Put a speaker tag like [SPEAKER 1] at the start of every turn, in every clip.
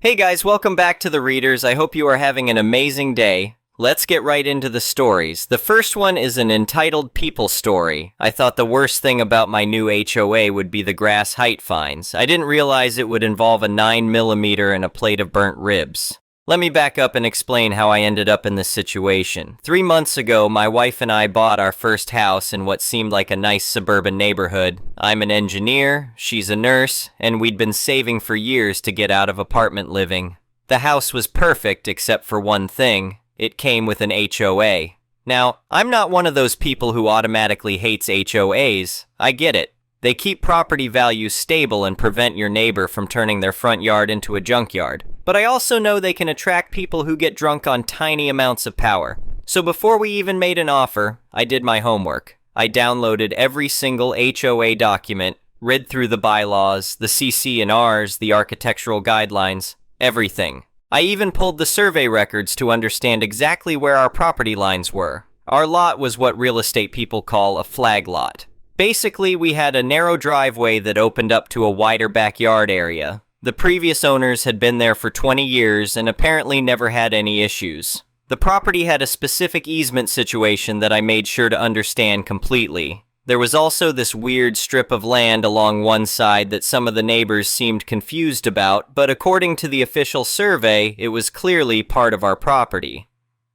[SPEAKER 1] Hey guys, welcome back to the Readers. I hope you are having an amazing day. Let's get right into the stories. The first one is an entitled People Story. I thought the worst thing about my new HOA would be the grass height fines. I didn't realize it would involve a 9mm and a plate of burnt ribs. Let me back up and explain how I ended up in this situation. 3 months ago, my wife and I bought our first house in what seemed like a nice suburban neighborhood. I'm an engineer, she's a nurse, and we'd been saving for years to get out of apartment living. The house was perfect except for one thing. It came with an HOA. Now, I'm not one of those people who automatically hates HOAs. I get it. They keep property values stable and prevent your neighbor from turning their front yard into a junkyard. But I also know they can attract people who get drunk on tiny amounts of power. So before we even made an offer, I did my homework. I downloaded every single HOA document, read through the bylaws, the CC&Rs, the architectural guidelines, everything. I even pulled the survey records to understand exactly where our property lines were. Our lot was what real estate people call a flag lot. Basically, we had a narrow driveway that opened up to a wider backyard area. The previous owners had been there for 20 years and apparently never had any issues. The property had a specific easement situation that I made sure to understand completely. There was also this weird strip of land along one side that some of the neighbors seemed confused about, but according to the official survey, it was clearly part of our property.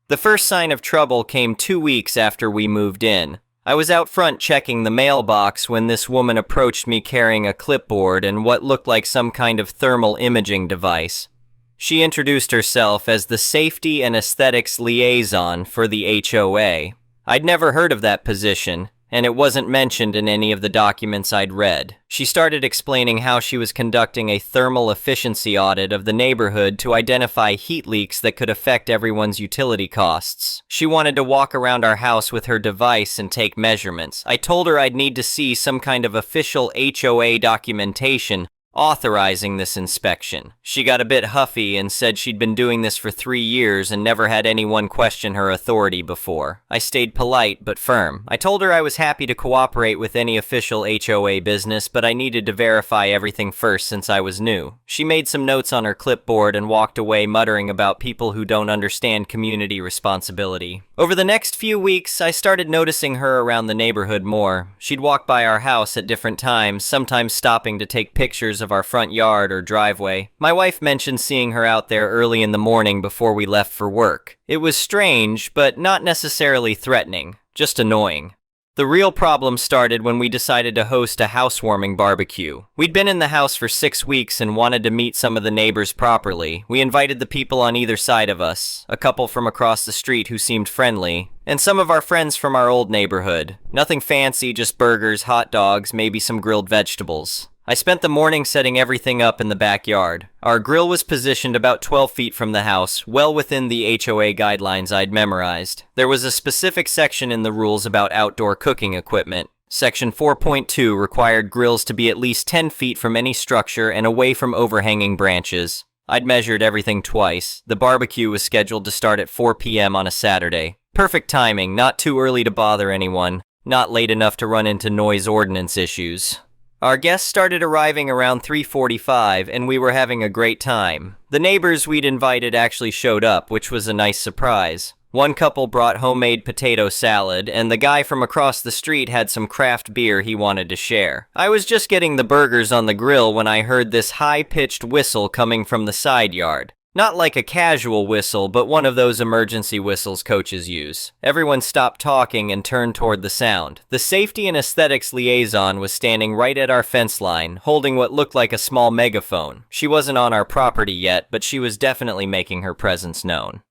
[SPEAKER 1] The first sign of trouble came 2 weeks after we moved in. I was out front checking the mailbox when this woman approached me carrying a clipboard and what looked like some kind of thermal imaging device. She introduced herself as the Safety and Aesthetics Liaison for the HOA. I'd never heard of that position, and it wasn't mentioned in any of the documents I'd read. She started explaining how she was conducting a thermal efficiency audit of the neighborhood to identify heat leaks that could affect everyone's utility costs. She wanted to walk around our house with her device and take measurements. I told her I'd need to see some kind of official HOA documentation authorizing this inspection. She got a bit huffy and said she'd been doing this for 3 years and never had anyone question her authority before. I stayed polite but firm. I told her I was happy to cooperate with any official HOA business, but I needed to verify everything first since I was new. She made some notes on her clipboard and walked away muttering about people who don't understand community responsibility. Over the next few weeks, I started noticing her around the neighborhood more. She'd walk by our house at different times, sometimes stopping to take pictures of our front yard or driveway. My wife mentioned seeing her out there early in the morning before we left for work. It was strange, but not necessarily threatening, just annoying. The real problem started when we decided to host a housewarming barbecue. We'd been in the house for 6 weeks and wanted to meet some of the neighbors properly. We invited the people on either side of us, a couple from across the street who seemed friendly, and some of our friends from our old neighborhood. Nothing fancy, just burgers, hot dogs, maybe some grilled vegetables. I spent the morning setting everything up in the backyard. Our grill was positioned about 12 feet from the house, well within the HOA guidelines I'd memorized. There was a specific section in the rules about outdoor cooking equipment. Section 4.2 required grills to be at least 10 feet from any structure and away from overhanging branches. I'd measured everything twice. The barbecue was scheduled to start at 4 p.m. on a Saturday. Perfect timing, not too early to bother anyone, not late enough to run into noise ordinance issues. Our guests started arriving around 3:45, and we were having a great time. The neighbors we'd invited actually showed up, which was a nice surprise. One couple brought homemade potato salad, and the guy from across the street had some craft beer he wanted to share. I was just getting the burgers on the grill when I heard this high-pitched whistle coming from the side yard. Not like a casual whistle, but one of those emergency whistles coaches use. Everyone stopped talking and turned toward the sound. The Safety and Aesthetics Liaison was standing right at our fence line, holding what looked like a small megaphone. She wasn't on our property yet, but she was definitely making her presence known.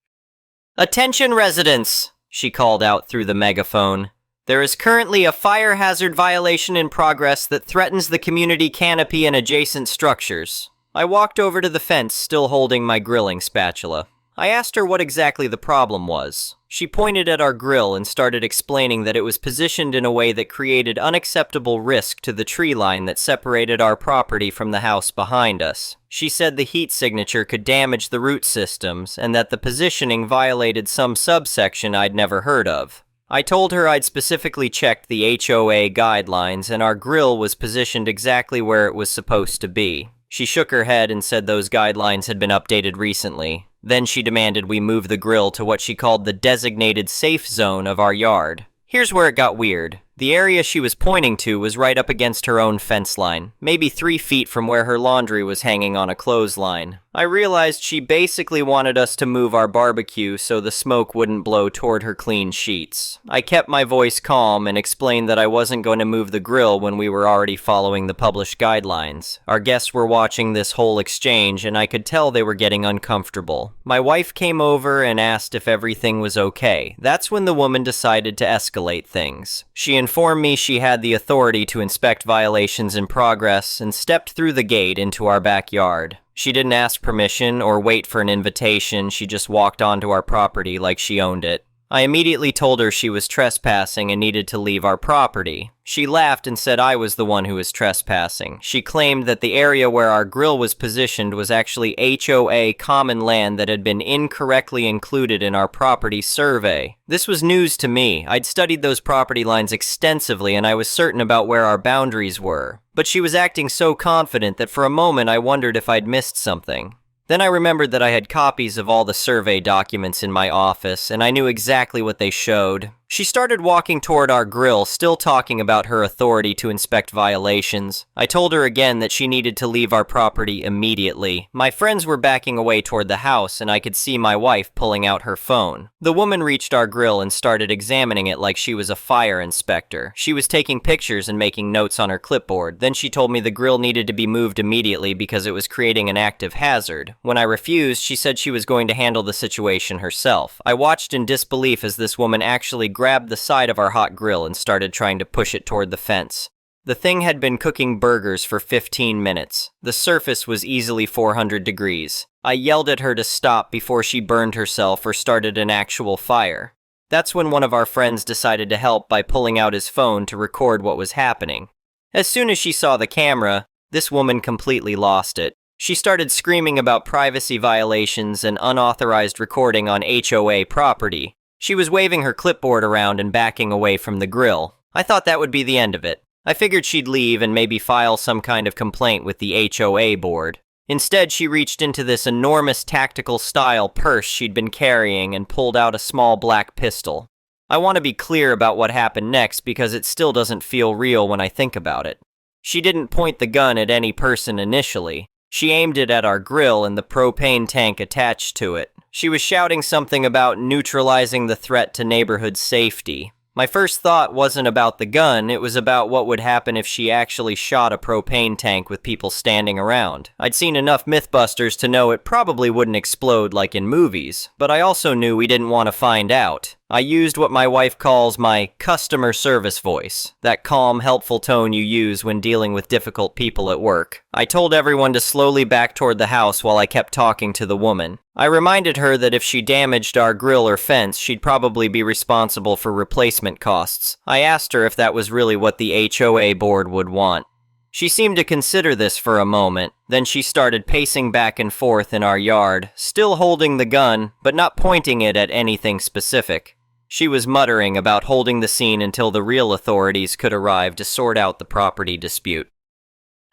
[SPEAKER 1] "Attention residents," she called out through the megaphone. "There is currently a fire hazard violation in progress that threatens the community canopy and adjacent structures." I walked over to the fence, still holding my grilling spatula. I asked her what exactly the problem was. She pointed at our grill and started explaining that it was positioned in a way that created unacceptable risk to the tree line that separated our property from the house behind us. She said the heat signature could damage the root systems and that the positioning violated some subsection I'd never heard of. I told her I'd specifically checked the HOA guidelines and our grill was positioned exactly where it was supposed to be. She shook her head and said those guidelines had been updated recently. Then she demanded we move the grill to what she called the designated safe zone of our yard. Here's where it got weird. The area she was pointing to was right up against her own fence line, maybe 3 feet from where her laundry was hanging on a clothesline. I realized she basically wanted us to move our barbecue so the smoke wouldn't blow toward her clean sheets. I kept my voice calm and explained that I wasn't going to move the grill when we were already following the published guidelines. Our guests were watching this whole exchange and I could tell they were getting uncomfortable. My wife came over and asked if everything was okay. That's when the woman decided to escalate things. She informed me she had the authority to inspect violations in progress and stepped through the gate into our backyard. She didn't ask permission or wait for an invitation, she just walked onto our property like she owned it. I immediately told her she was trespassing and needed to leave our property. She laughed and said I was the one who was trespassing. She claimed that the area where our grill was positioned was actually HOA common land that had been incorrectly included in our property survey. This was news to me. I'd studied those property lines extensively and I was certain about where our boundaries were. But she was acting so confident that for a moment I wondered if I'd missed something. Then I remembered that I had copies of all the survey documents in my office, and I knew exactly what they showed. She started walking toward our grill, still talking about her authority to inspect violations. I told her again that she needed to leave our property immediately. My friends were backing away toward the house, and I could see my wife pulling out her phone. The woman reached our grill and started examining it like she was a fire inspector. She was taking pictures and making notes on her clipboard. Then she told me the grill needed to be moved immediately because it was creating an active hazard. When I refused, she said she was going to handle the situation herself. I watched in disbelief as this woman actually grabbed the side of our hot grill and started trying to push it toward the fence. The thing had been cooking burgers for 15 minutes. The surface was easily 400 degrees. I yelled at her to stop before she burned herself or started an actual fire. That's when one of our friends decided to help by pulling out his phone to record what was happening. As soon as she saw the camera, this woman completely lost it. She started screaming about privacy violations and unauthorized recording on HOA property. She was waving her clipboard around and backing away from the grill. I thought that would be the end of it. I figured she'd leave and maybe file some kind of complaint with the HOA board. Instead, she reached into this enormous tactical-style purse she'd been carrying and pulled out a small black pistol. I want to be clear about what happened next because it still doesn't feel real when I think about it. She didn't point the gun at any person initially. She aimed it at our grill and the propane tank attached to it. She was shouting something about neutralizing the threat to neighborhood safety. My first thought wasn't about the gun, it was about what would happen if she actually shot a propane tank with people standing around. I'd seen enough Mythbusters to know it probably wouldn't explode like in movies, but I also knew we didn't want to find out. I used what my wife calls my customer service voice, that calm, helpful tone you use when dealing with difficult people at work. I told everyone to slowly back toward the house while I kept talking to the woman. I reminded her that if she damaged our grill or fence, she'd probably be responsible for replacement costs. I asked her if that was really what the HOA board would want. She seemed to consider this for a moment, then she started pacing back and forth in our yard, still holding the gun, but not pointing it at anything specific. She was muttering about holding the scene until the real authorities could arrive to sort out the property dispute.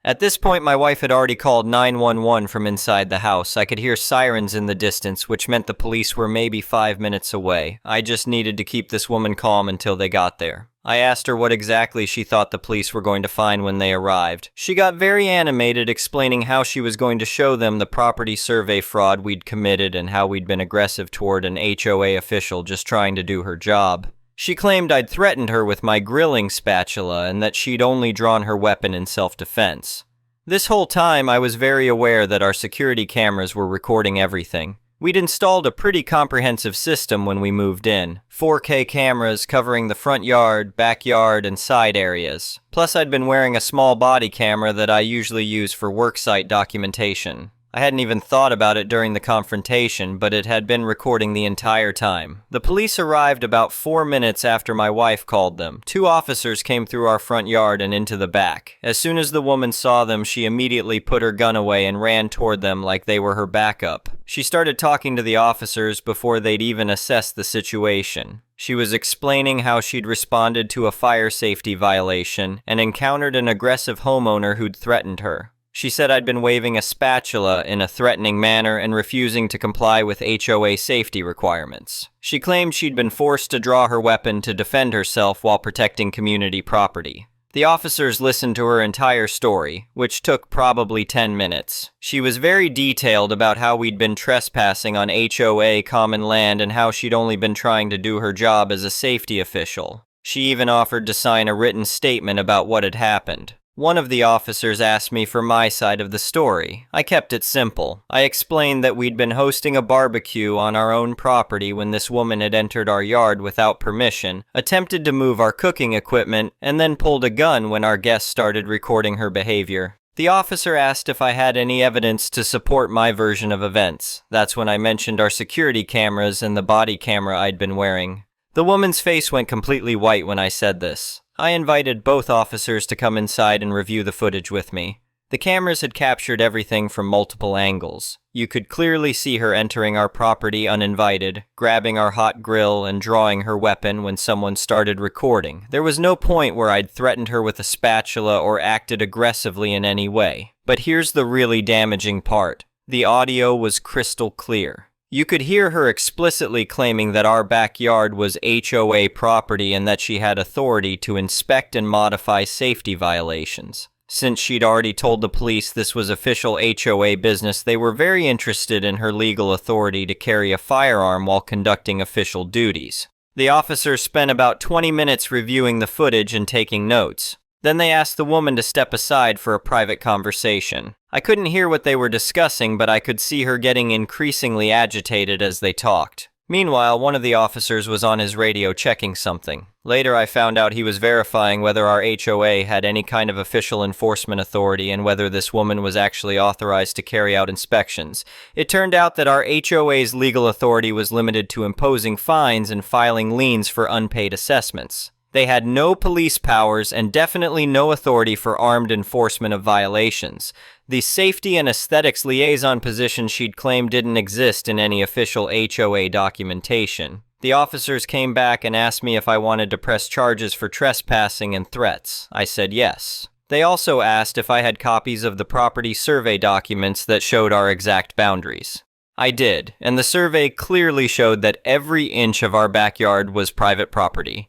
[SPEAKER 1] At this point, my wife had already called 911 from inside the house. I could hear sirens in the distance, which meant the police were maybe 5 minutes away. I just needed to keep this woman calm until they got there. I asked her what exactly she thought the police were going to find when they arrived. She got very animated, explaining how she was going to show them the property survey fraud we'd committed and how we'd been aggressive toward an HOA official just trying to do her job. She claimed I'd threatened her with my grilling spatula and that she'd only drawn her weapon in self-defense. This whole time, I was very aware that our security cameras were recording everything. We'd installed a pretty comprehensive system when we moved in. 4K cameras covering the front yard, backyard, and side areas. Plus, I'd been wearing a small body camera that I usually use for worksite documentation. I hadn't even thought about it during the confrontation, but it had been recording the entire time. The police arrived about 4 minutes after my wife called them. 2 officers came through our front yard and into the back. As soon as the woman saw them, she immediately put her gun away and ran toward them like they were her backup. She started talking to the officers before they'd even assessed the situation. She was explaining how she'd responded to a fire safety violation and encountered an aggressive homeowner who'd threatened her. She said I'd been waving a spatula in a threatening manner and refusing to comply with HOA safety requirements. She claimed she'd been forced to draw her weapon to defend herself while protecting community property. The officers listened to her entire story, which took probably 10 minutes. She was very detailed about how we'd been trespassing on HOA common land and how she'd only been trying to do her job as a safety official. She even offered to sign a written statement about what had happened. One of the officers asked me for my side of the story. I kept it simple. I explained that we'd been hosting a barbecue on our own property when this woman had entered our yard without permission, attempted to move our cooking equipment, and then pulled a gun when our guests started recording her behavior. The officer asked if I had any evidence to support my version of events. That's when I mentioned our security cameras and the body camera I'd been wearing. The woman's face went completely white when I said this. I invited both officers to come inside and review the footage with me. The cameras had captured everything from multiple angles. You could clearly see her entering our property uninvited, grabbing our hot grill and drawing her weapon when someone started recording. There was no point where I'd threatened her with a spatula or acted aggressively in any way. But here's the really damaging part. The audio was crystal clear. You could hear her explicitly claiming that our backyard was HOA property and that she had authority to inspect and modify safety violations. Since she'd already told the police this was official HOA business, they were very interested in her legal authority to carry a firearm while conducting official duties. The officers spent about 20 minutes reviewing the footage and taking notes. Then they asked the woman to step aside for a private conversation. I couldn't hear what they were discussing, but I could see her getting increasingly agitated as they talked. Meanwhile, one of the officers was on his radio checking something. Later, I found out he was verifying whether our HOA had any kind of official enforcement authority and whether this woman was actually authorized to carry out inspections. It turned out that our HOA's legal authority was limited to imposing fines and filing liens for unpaid assessments. They had no police powers and definitely no authority for armed enforcement of violations. The safety and aesthetics liaison position she'd claimed didn't exist in any official HOA documentation. The officers came back and asked me if I wanted to press charges for trespassing and threats. I said yes. They also asked if I had copies of the property survey documents that showed our exact boundaries. I did, and the survey clearly showed that every inch of our backyard was private property.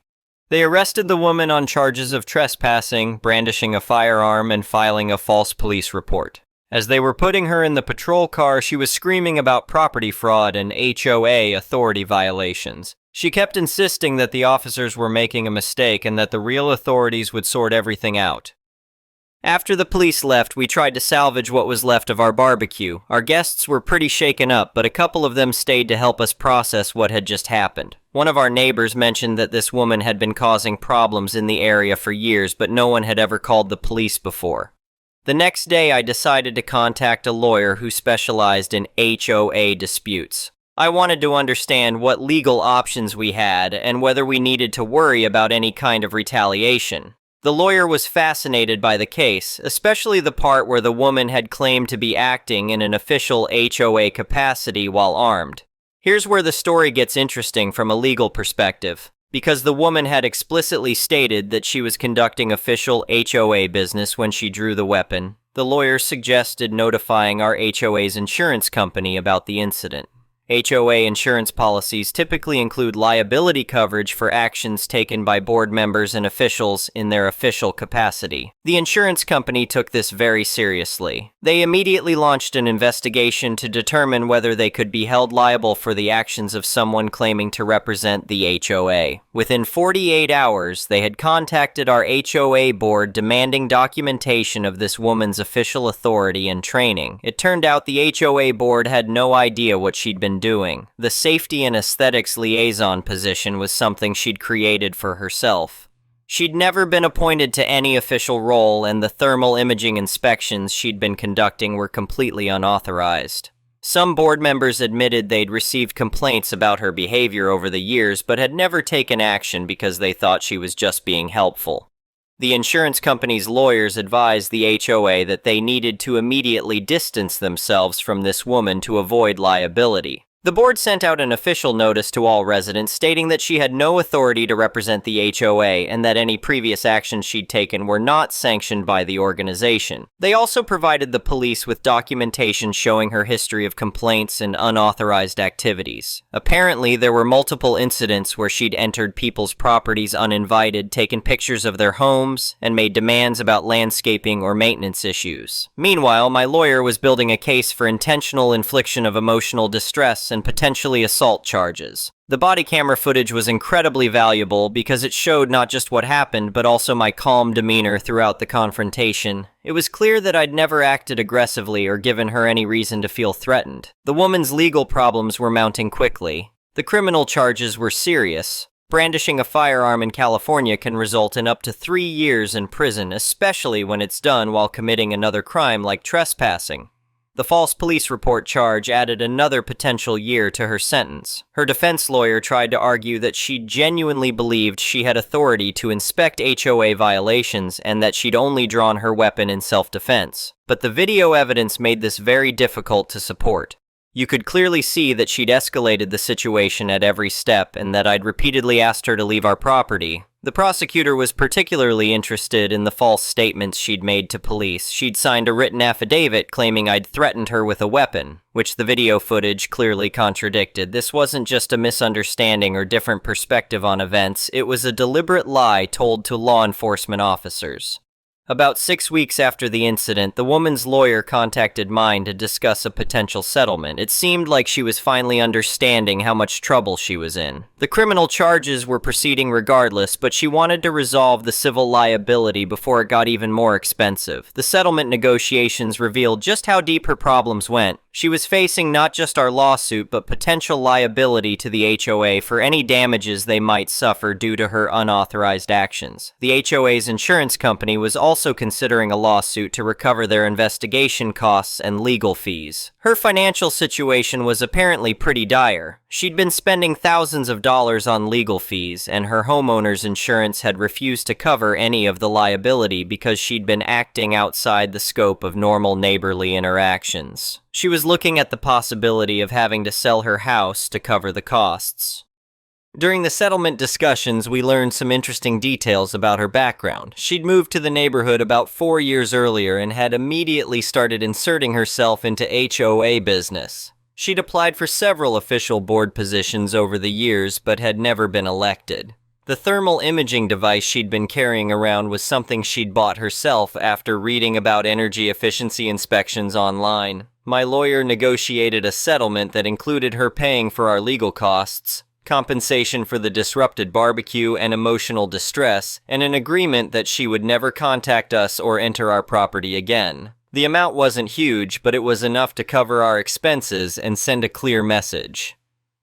[SPEAKER 1] They arrested the woman on charges of trespassing, brandishing a firearm, and filing a false police report. As they were putting her in the patrol car, she was screaming about property fraud and HOA authority violations. She kept insisting that the officers were making a mistake and that the real authorities would sort everything out. After the police left, we tried to salvage what was left of our barbecue. Our guests were pretty shaken up, but a couple of them stayed to help us process what had just happened. One of our neighbors mentioned that this woman had been causing problems in the area for years, but no one had ever called the police before. The next day, I decided to contact a lawyer who specialized in HOA disputes. I wanted to understand what legal options we had and whether we needed to worry about any kind of retaliation. The lawyer was fascinated by the case, especially the part where the woman had claimed to be acting in an official HOA capacity while armed. Here's where the story gets interesting from a legal perspective. Because the woman had explicitly stated that she was conducting official HOA business when she drew the weapon, the lawyer suggested notifying our HOA's insurance company about the incident. HOA insurance policies typically include liability coverage for actions taken by board members and officials in their official capacity. The insurance company took this very seriously. They immediately launched an investigation to determine whether they could be held liable for the actions of someone claiming to represent the HOA. Within 48 hours, they had contacted our HOA board demanding documentation of this woman's official authority and training. It turned out the HOA board had no idea what she'd been doing. The safety and aesthetics liaison position was something she'd created for herself. She'd never been appointed to any official role, and the thermal imaging inspections she'd been conducting were completely unauthorized. Some board members admitted they'd received complaints about her behavior over the years, but had never taken action because they thought she was just being helpful. The insurance company's lawyers advised the HOA that they needed to immediately distance themselves from this woman to avoid liability. The board sent out an official notice to all residents stating that she had no authority to represent the HOA and that any previous actions she'd taken were not sanctioned by the organization. They also provided the police with documentation showing her history of complaints and unauthorized activities. Apparently, there were multiple incidents where she'd entered people's properties uninvited, taken pictures of their homes, and made demands about landscaping or maintenance issues. Meanwhile, my lawyer was building a case for intentional infliction of emotional distress and potentially assault charges. The body camera footage was incredibly valuable because it showed not just what happened, but also my calm demeanor throughout the confrontation. It was clear that I'd never acted aggressively or given her any reason to feel threatened. The woman's legal problems were mounting quickly. The criminal charges were serious. Brandishing a firearm in California can result in up to 3 years in prison, especially when it's done while committing another crime like trespassing. The false police report charge added another potential year to her sentence. Her defense lawyer tried to argue that she genuinely believed she had authority to inspect HOA violations and that she'd only drawn her weapon in self-defense. But the video evidence made this very difficult to support. You could clearly see that she'd escalated the situation at every step and that I'd repeatedly asked her to leave our property. The prosecutor was particularly interested in the false statements she'd made to police. She'd signed a written affidavit claiming I'd threatened her with a weapon, which the video footage clearly contradicted. This wasn't just a misunderstanding or different perspective on events, it was a deliberate lie told to law enforcement officers. About 6 weeks after the incident, the woman's lawyer contacted mine to discuss a potential settlement. It seemed like she was finally understanding how much trouble she was in. The criminal charges were proceeding regardless, but she wanted to resolve the civil liability before it got even more expensive. The settlement negotiations revealed just how deep her problems went. She was facing not just our lawsuit, but potential liability to the HOA for any damages they might suffer due to her unauthorized actions. The HOA's insurance company was also considering a lawsuit to recover their investigation costs and legal fees. Her financial situation was apparently pretty dire. She'd been spending thousands of dollars on legal fees, and her homeowner's insurance had refused to cover any of the liability because she'd been acting outside the scope of normal neighborly interactions. She was looking at the possibility of having to sell her house to cover the costs. During the settlement discussions, we learned some interesting details about her background. She'd moved to the neighborhood about 4 years earlier and had immediately started inserting herself into HOA business. She'd applied for several official board positions over the years, but had never been elected. The thermal imaging device she'd been carrying around was something she'd bought herself after reading about energy efficiency inspections online. My lawyer negotiated a settlement that included her paying for our legal costs, compensation for the disrupted barbecue and emotional distress, and an agreement that she would never contact us or enter our property again. The amount wasn't huge, but it was enough to cover our expenses and send a clear message.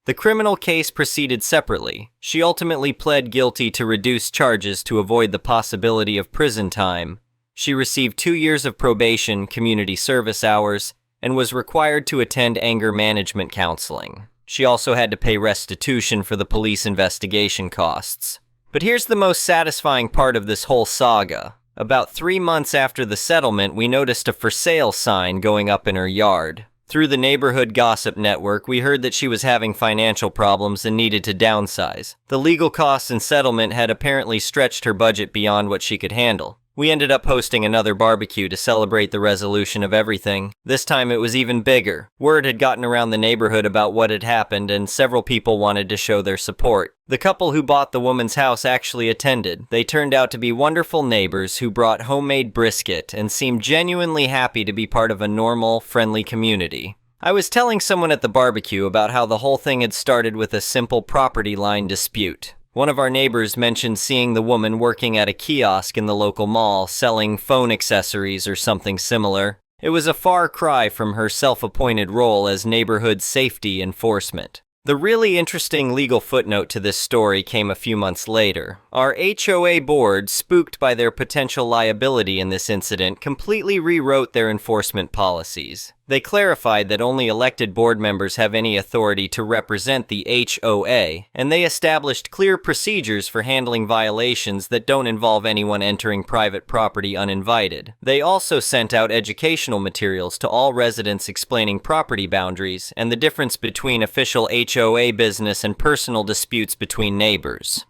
[SPEAKER 1] The criminal case proceeded separately. She ultimately pled guilty to reduced charges to avoid the possibility of prison time. She received 2 years of probation, community service hours, and was required to attend anger management counseling. She also had to pay restitution for the police investigation costs. But here's the most satisfying part of this whole saga. About 3 months after the settlement, we noticed a for sale sign going up in her yard. Through the neighborhood gossip network, we heard that she was having financial problems and needed to downsize. The legal costs and settlement had apparently stretched her budget beyond what she could handle. We ended up hosting another barbecue to celebrate the resolution of everything. This time it was even bigger. Word had gotten around the neighborhood about what had happened, and several people wanted to show their support. The couple who bought the woman's house actually attended. They turned out to be wonderful neighbors who brought homemade brisket and seemed genuinely happy to be part of a normal, friendly community. I was telling someone at the barbecue about how the whole thing had started with a simple property line dispute. One of our neighbors mentioned seeing the woman working at a kiosk in the local mall, selling phone accessories or something similar. It was a far cry from her self-appointed role as neighborhood safety enforcement. The really interesting legal footnote to this story came a few months later. Our HOA board, spooked by their potential liability in this incident, completely rewrote their enforcement policies. They clarified that only elected board members have any authority to represent the HOA, and they established clear procedures for handling violations that don't involve anyone entering private property uninvited. They also sent out educational materials to all residents explaining property boundaries and the difference between official HOA business and personal disputes between neighbors.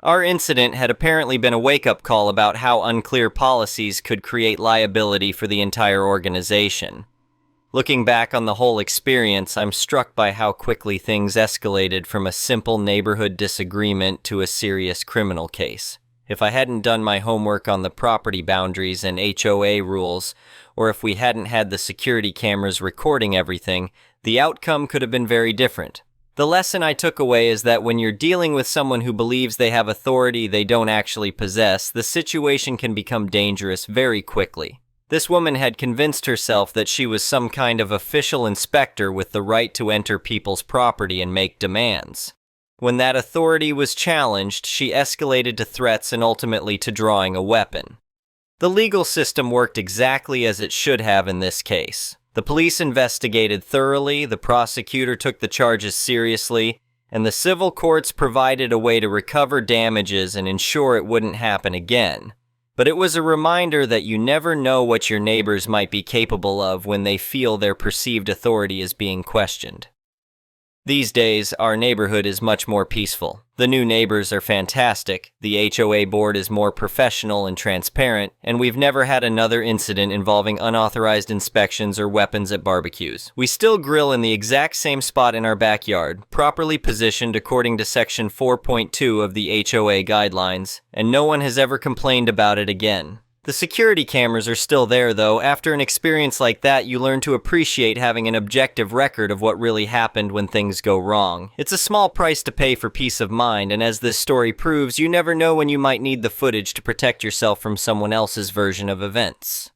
[SPEAKER 1] Our incident had apparently been a wake-up call about how unclear policies could create liability for the entire organization. Looking back on the whole experience, I'm struck by how quickly things escalated from a simple neighborhood disagreement to a serious criminal case. If I hadn't done my homework on the property boundaries and HOA rules, or if we hadn't had the security cameras recording everything, the outcome could have been very different. The lesson I took away is that when you're dealing with someone who believes they have authority they don't actually possess, the situation can become dangerous very quickly. This woman had convinced herself that she was some kind of official inspector with the right to enter people's property and make demands. When that authority was challenged, she escalated to threats and ultimately to drawing a weapon. The legal system worked exactly as it should have in this case. The police investigated thoroughly, the prosecutor took the charges seriously, and the civil courts provided a way to recover damages and ensure it wouldn't happen again. But it was a reminder that you never know what your neighbors might be capable of when they feel their perceived authority is being questioned. These days, our neighborhood is much more peaceful. The new neighbors are fantastic, the HOA board is more professional and transparent, and we've never had another incident involving unauthorized inspections or weapons at barbecues. We still grill in the exact same spot in our backyard, properly positioned according to Section 4.2 of the HOA guidelines, and no one has ever complained about it again. The security cameras are still there, though. After an experience like that, you learn to appreciate having an objective record of what really happened when things go wrong. It's a small price to pay for peace of mind, and as this story proves, you never know when you might need the footage to protect yourself from someone else's version of events.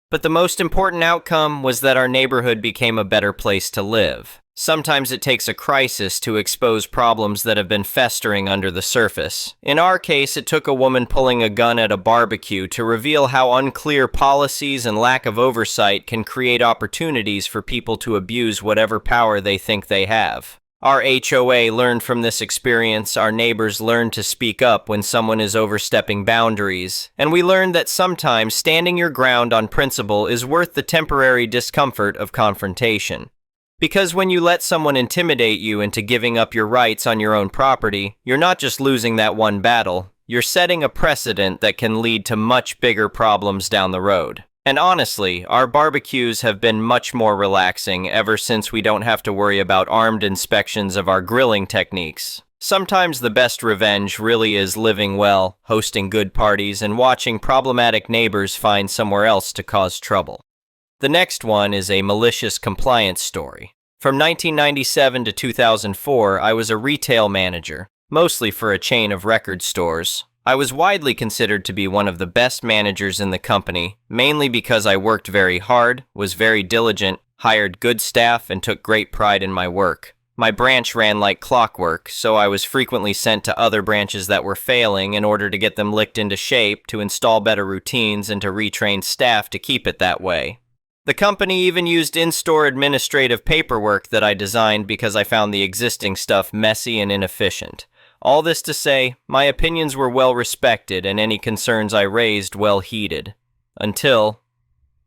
[SPEAKER 1] But the most important outcome was that our neighborhood became a better place to live. Sometimes it takes a crisis to expose problems that have been festering under the surface. In our case, it took a woman pulling a gun at a barbecue to reveal how unclear policies and lack of oversight can create opportunities for people to abuse whatever power they think they have. Our HOA learned from this experience, our neighbors learned to speak up when someone is overstepping boundaries, and we learned that sometimes standing your ground on principle is worth the temporary discomfort of confrontation. Because when you let someone intimidate you into giving up your rights on your own property, you're not just losing that one battle, you're setting a precedent that can lead to much bigger problems down the road. And honestly, our barbecues have been much more relaxing ever since we don't have to worry about armed inspections of our grilling techniques. Sometimes the best revenge really is living well, hosting good parties, and watching problematic neighbors find somewhere else to cause trouble. The next one is a malicious compliance story. From 1997 to 2004, I was a retail manager, mostly for a chain of record stores. I was widely considered to be one of the best managers in the company, mainly because I worked very hard, was very diligent, hired good staff, and took great pride in my work. My branch ran like clockwork, so I was frequently sent to other branches that were failing in order to get them licked into shape, to install better routines, and to retrain staff to keep it that way. The company even used in-store administrative paperwork that I designed because I found the existing stuff messy and inefficient. All this to say, my opinions were well respected and any concerns I raised well heeded. Until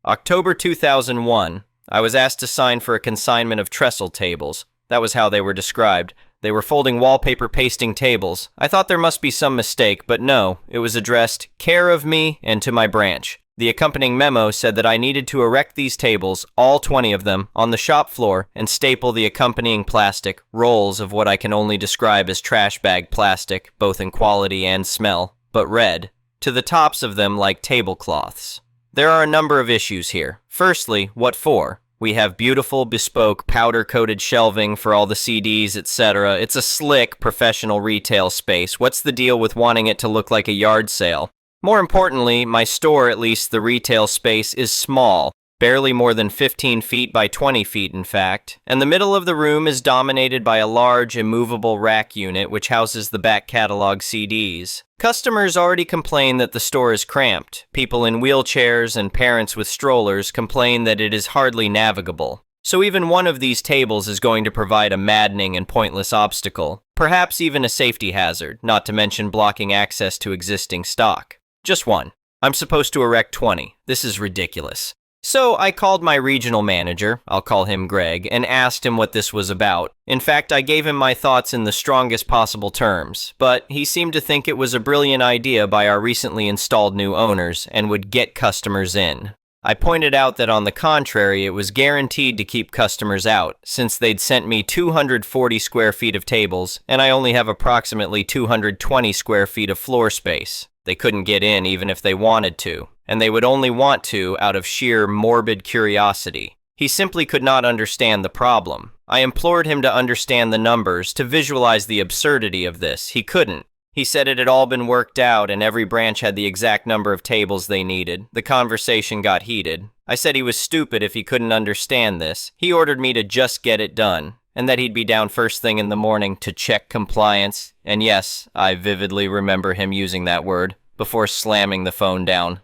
[SPEAKER 1] October 2001, I was asked to sign for a consignment of trestle tables. That was how they were described. They were folding wallpaper pasting tables. I thought there must be some mistake, but no, it was addressed care of me and to my branch. The accompanying memo said that I needed to erect these tables, all 20 of them, on the shop floor and staple the accompanying plastic, rolls of what I can only describe as trash bag plastic, both in quality and smell, but red, to the tops of them like tablecloths. There are a number of issues here. Firstly, what for? We have beautiful, bespoke, powder-coated shelving for all the CDs, etc. It's a slick, professional retail space. What's the deal with wanting it to look like a yard sale? More importantly, my store, at least the retail space, is small. barely more than 15 feet by 20 feet in fact, and the middle of the room is dominated by a large, immovable rack unit which houses the back catalog CDs. Customers already complain that the store is cramped. People in wheelchairs and parents with strollers complain that it is hardly navigable. So even one of these tables is going to provide a maddening and pointless obstacle, perhaps even a safety hazard, not to mention blocking access to existing stock. Just one. I'm supposed to erect 20. This is ridiculous. So I called my regional manager, I'll call him Greg, and asked him what this was about. In fact, I gave him my thoughts in the strongest possible terms, but he seemed to think it was a brilliant idea by our recently installed new owners and would get customers in. I pointed out that on the contrary, it was guaranteed to keep customers out, since they'd sent me 240 square feet of tables, and I only have approximately 220 square feet of floor space. They couldn't get in even if they wanted to, and they would only want to out of sheer morbid curiosity. He simply could not understand the problem. I implored him to understand the numbers, to visualize the absurdity of this. He couldn't. He said it had all been worked out and every branch had the exact number of tables they needed. The conversation got heated. I said he was stupid if he couldn't understand this. He ordered me to just get it done, and that he'd be down first thing in the morning to check compliance. And yes, I vividly remember him using that word, before slamming the phone down.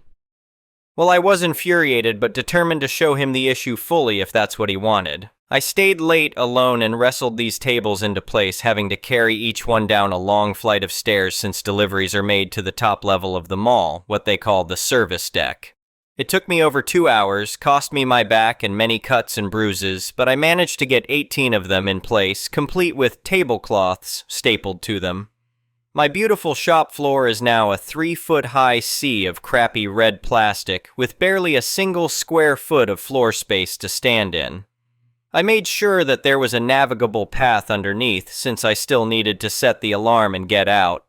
[SPEAKER 1] Well, I was infuriated, but determined to show him the issue fully if that's what he wanted. I stayed late alone and wrestled these tables into place, having to carry each one down a long flight of stairs since deliveries are made to the top level of the mall, what they call the service deck. It took me over 2 hours, cost me my back and many cuts and bruises, but I managed to get 18 of them in place, complete with tablecloths stapled to them. My beautiful shop floor is now a 3-foot-high sea of crappy red plastic, with barely a single square foot of floor space to stand in. I made sure that there was a navigable path underneath, since I still needed to set the alarm and get out.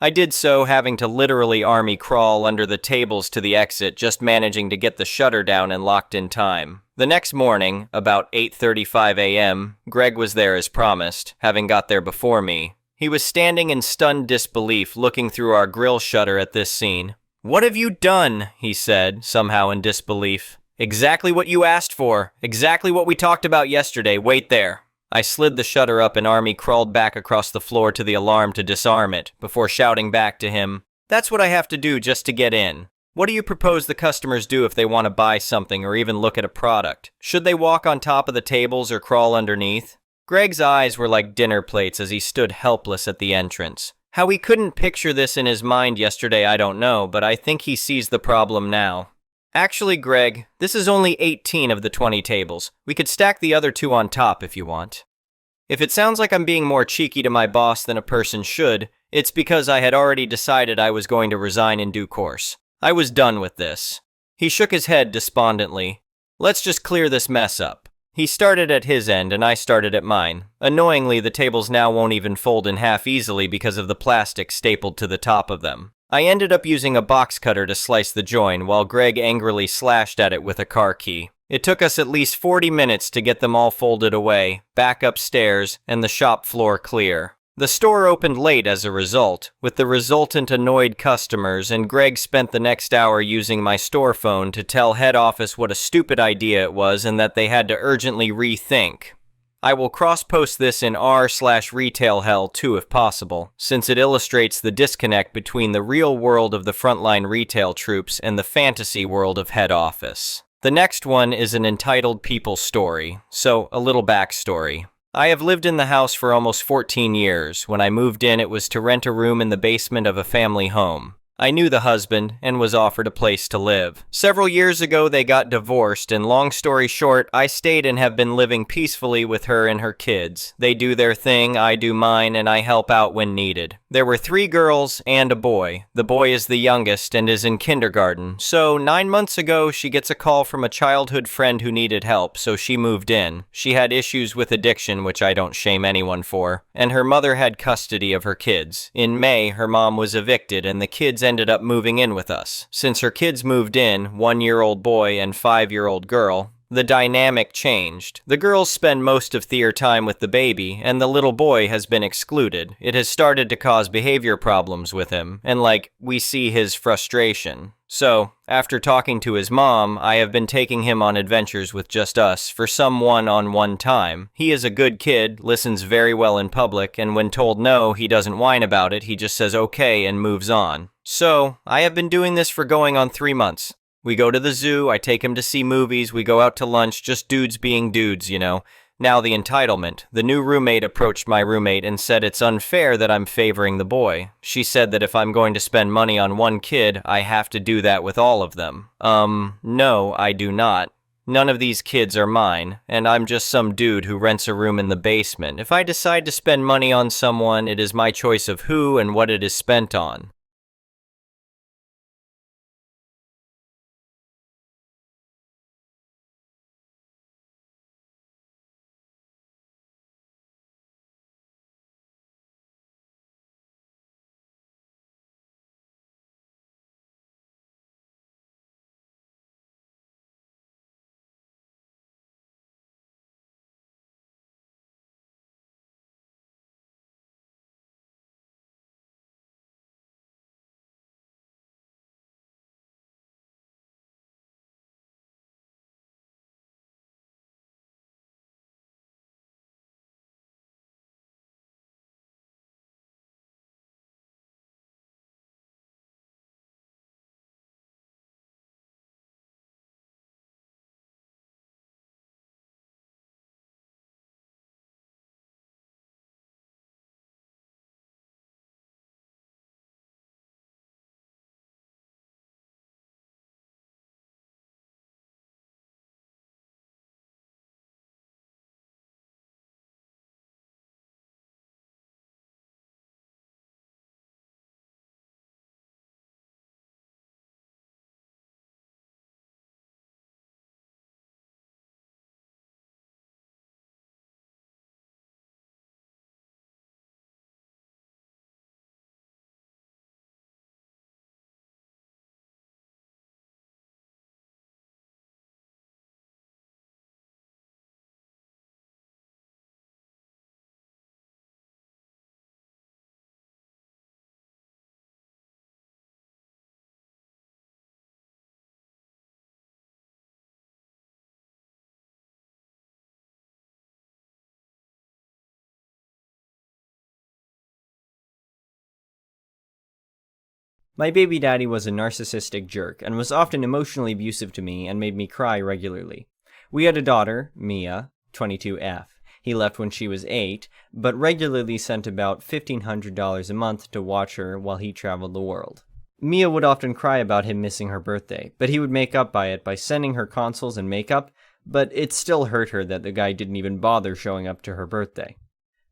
[SPEAKER 1] I did so, having to literally army crawl under the tables to the exit, just managing to get the shutter down and locked in time. The next morning, about 8:35 a.m., Greg was there as promised, having got there before me. He was standing in stunned disbelief, looking through our grill shutter at this scene. "What have you done?" he said, somehow in disbelief. "Exactly what you asked for. Exactly what we talked about yesterday. Wait there." I slid the shutter up and Army crawled back across the floor to the alarm to disarm it, before shouting back to him, "That's what I have to do just to get in. What do you propose the customers do if they want to buy something or even look at a product? Should they walk on top of the tables or crawl underneath?" Greg's eyes were like dinner plates as he stood helpless at the entrance. How he couldn't picture this in his mind yesterday I don't know, but I think he sees the problem now. "Actually, Greg, this is only 18 of the 20 tables. We could stack the other 2 on top if you want." If it sounds like I'm being more cheeky to my boss than a person should, it's because I had already decided I was going to resign in due course. I was done with this. He shook his head despondently. "Let's just clear this mess up." He started at his end and I started at mine. Annoyingly, the tables now won't even fold in half easily because of the plastic stapled to the top of them. I ended up using a box cutter to slice the join while Greg angrily slashed at it with a car key. It took us at least 40 minutes to get them all folded away, back upstairs, and the shop floor clear. The store opened late as a result, with the resultant annoyed customers, and Greg spent the next hour using my store phone to tell head office what a stupid idea it was and that they had to urgently rethink. I will cross-post this in r/retail hell too if possible, since it illustrates the disconnect between the real world of the frontline retail troops and the fantasy world of head office. The next one is an entitled People Story, so a little backstory. I have lived in the house for almost 14 years. When I moved in, it was to rent a room in the basement of a family home. I knew the husband and was offered a place to live. Several years ago, they got divorced, and long story short, I stayed and have been living peacefully with her and her kids. They do their thing, I do mine, and I help out when needed. There were 3 girls and a boy. The boy is the youngest and is in kindergarten. So 9 months ago, she gets a call from a childhood friend who needed help, so she moved in. She had issues with addiction, which I don't shame anyone for, and her mother had custody of her kids. In May, her mom was evicted, and the kids ended up moving in with us. Since her kids moved in, 1-year-old boy and 5-year-old girl, The dynamic changed. The girls spend most of their time with the baby, and the little boy has been excluded. It has started to cause behavior problems with him, and we see his frustration. So, after talking to his mom, I have been taking him on adventures with just us for some one-on-one time. He is a good kid, listens very well in public, and when told no, he doesn't whine about it, he just says okay and moves on. So, I have been doing this for going on 3 months. We go to the zoo, I take him to see movies, we go out to lunch, just dudes being dudes, you know. Now the entitlement. The new roommate approached my roommate and said it's unfair that I'm favoring the boy. She said that if I'm going to spend money on one kid, I have to do that with all of them. No, I do not. None of these kids are mine, and I'm just some dude who rents a room in the basement. If I decide to spend money on someone, it is my choice of who and what it is spent on.
[SPEAKER 2] My baby daddy was a narcissistic jerk and was often emotionally abusive to me and made me cry regularly. We had a daughter, Mia, 22F. He left when she was 8, but regularly sent about $1,500 a month to watch her while he traveled the world. Mia would often cry about him missing her birthday, but he would make up by it by sending her consoles and makeup, but it still hurt her that the guy didn't even bother showing up to her birthday.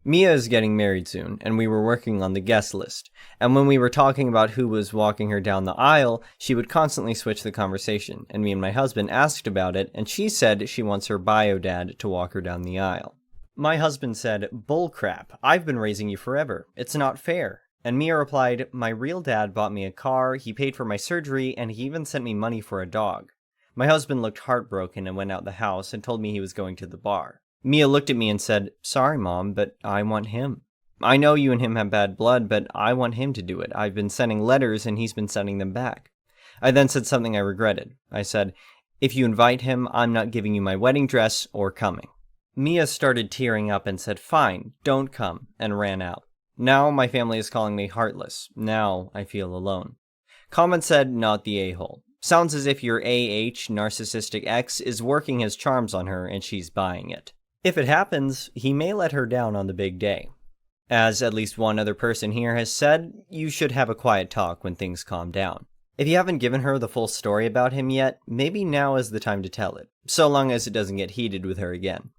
[SPEAKER 2] Mia is getting married soon, and we were working on the guest list, and when we were talking about who was walking her down the aisle, she would constantly switch the conversation, and me and my husband asked about it, and she said she wants her bio dad to walk her down the aisle. My husband said, "Bullcrap, I've been raising you forever. It's not fair." And Mia replied, "My real dad bought me a car, he paid for my surgery, and he even sent me money for a dog." My husband looked heartbroken and went out the house and told me he was going to the bar. Mia looked at me and said, "Sorry, Mom, but I want him. I know you and him have bad blood, but I want him to do it. I've been sending letters and he's been sending them back." I then said something I regretted. I said, "If you invite him, I'm not giving you my wedding dress or coming." Mia started tearing up and said, "Fine, don't come," and ran out. Now my family is calling me heartless. Now I feel alone. Comment said, "Not the a-hole. Sounds as if your AH narcissistic ex is working his charms on her and she's buying it. If it happens, he may let her down on the big day. As at least one other person here has said, you should have a quiet talk when things calm down. If you haven't given her the full story about him yet, maybe now is the time to tell it, so long as it doesn't get heated with her again.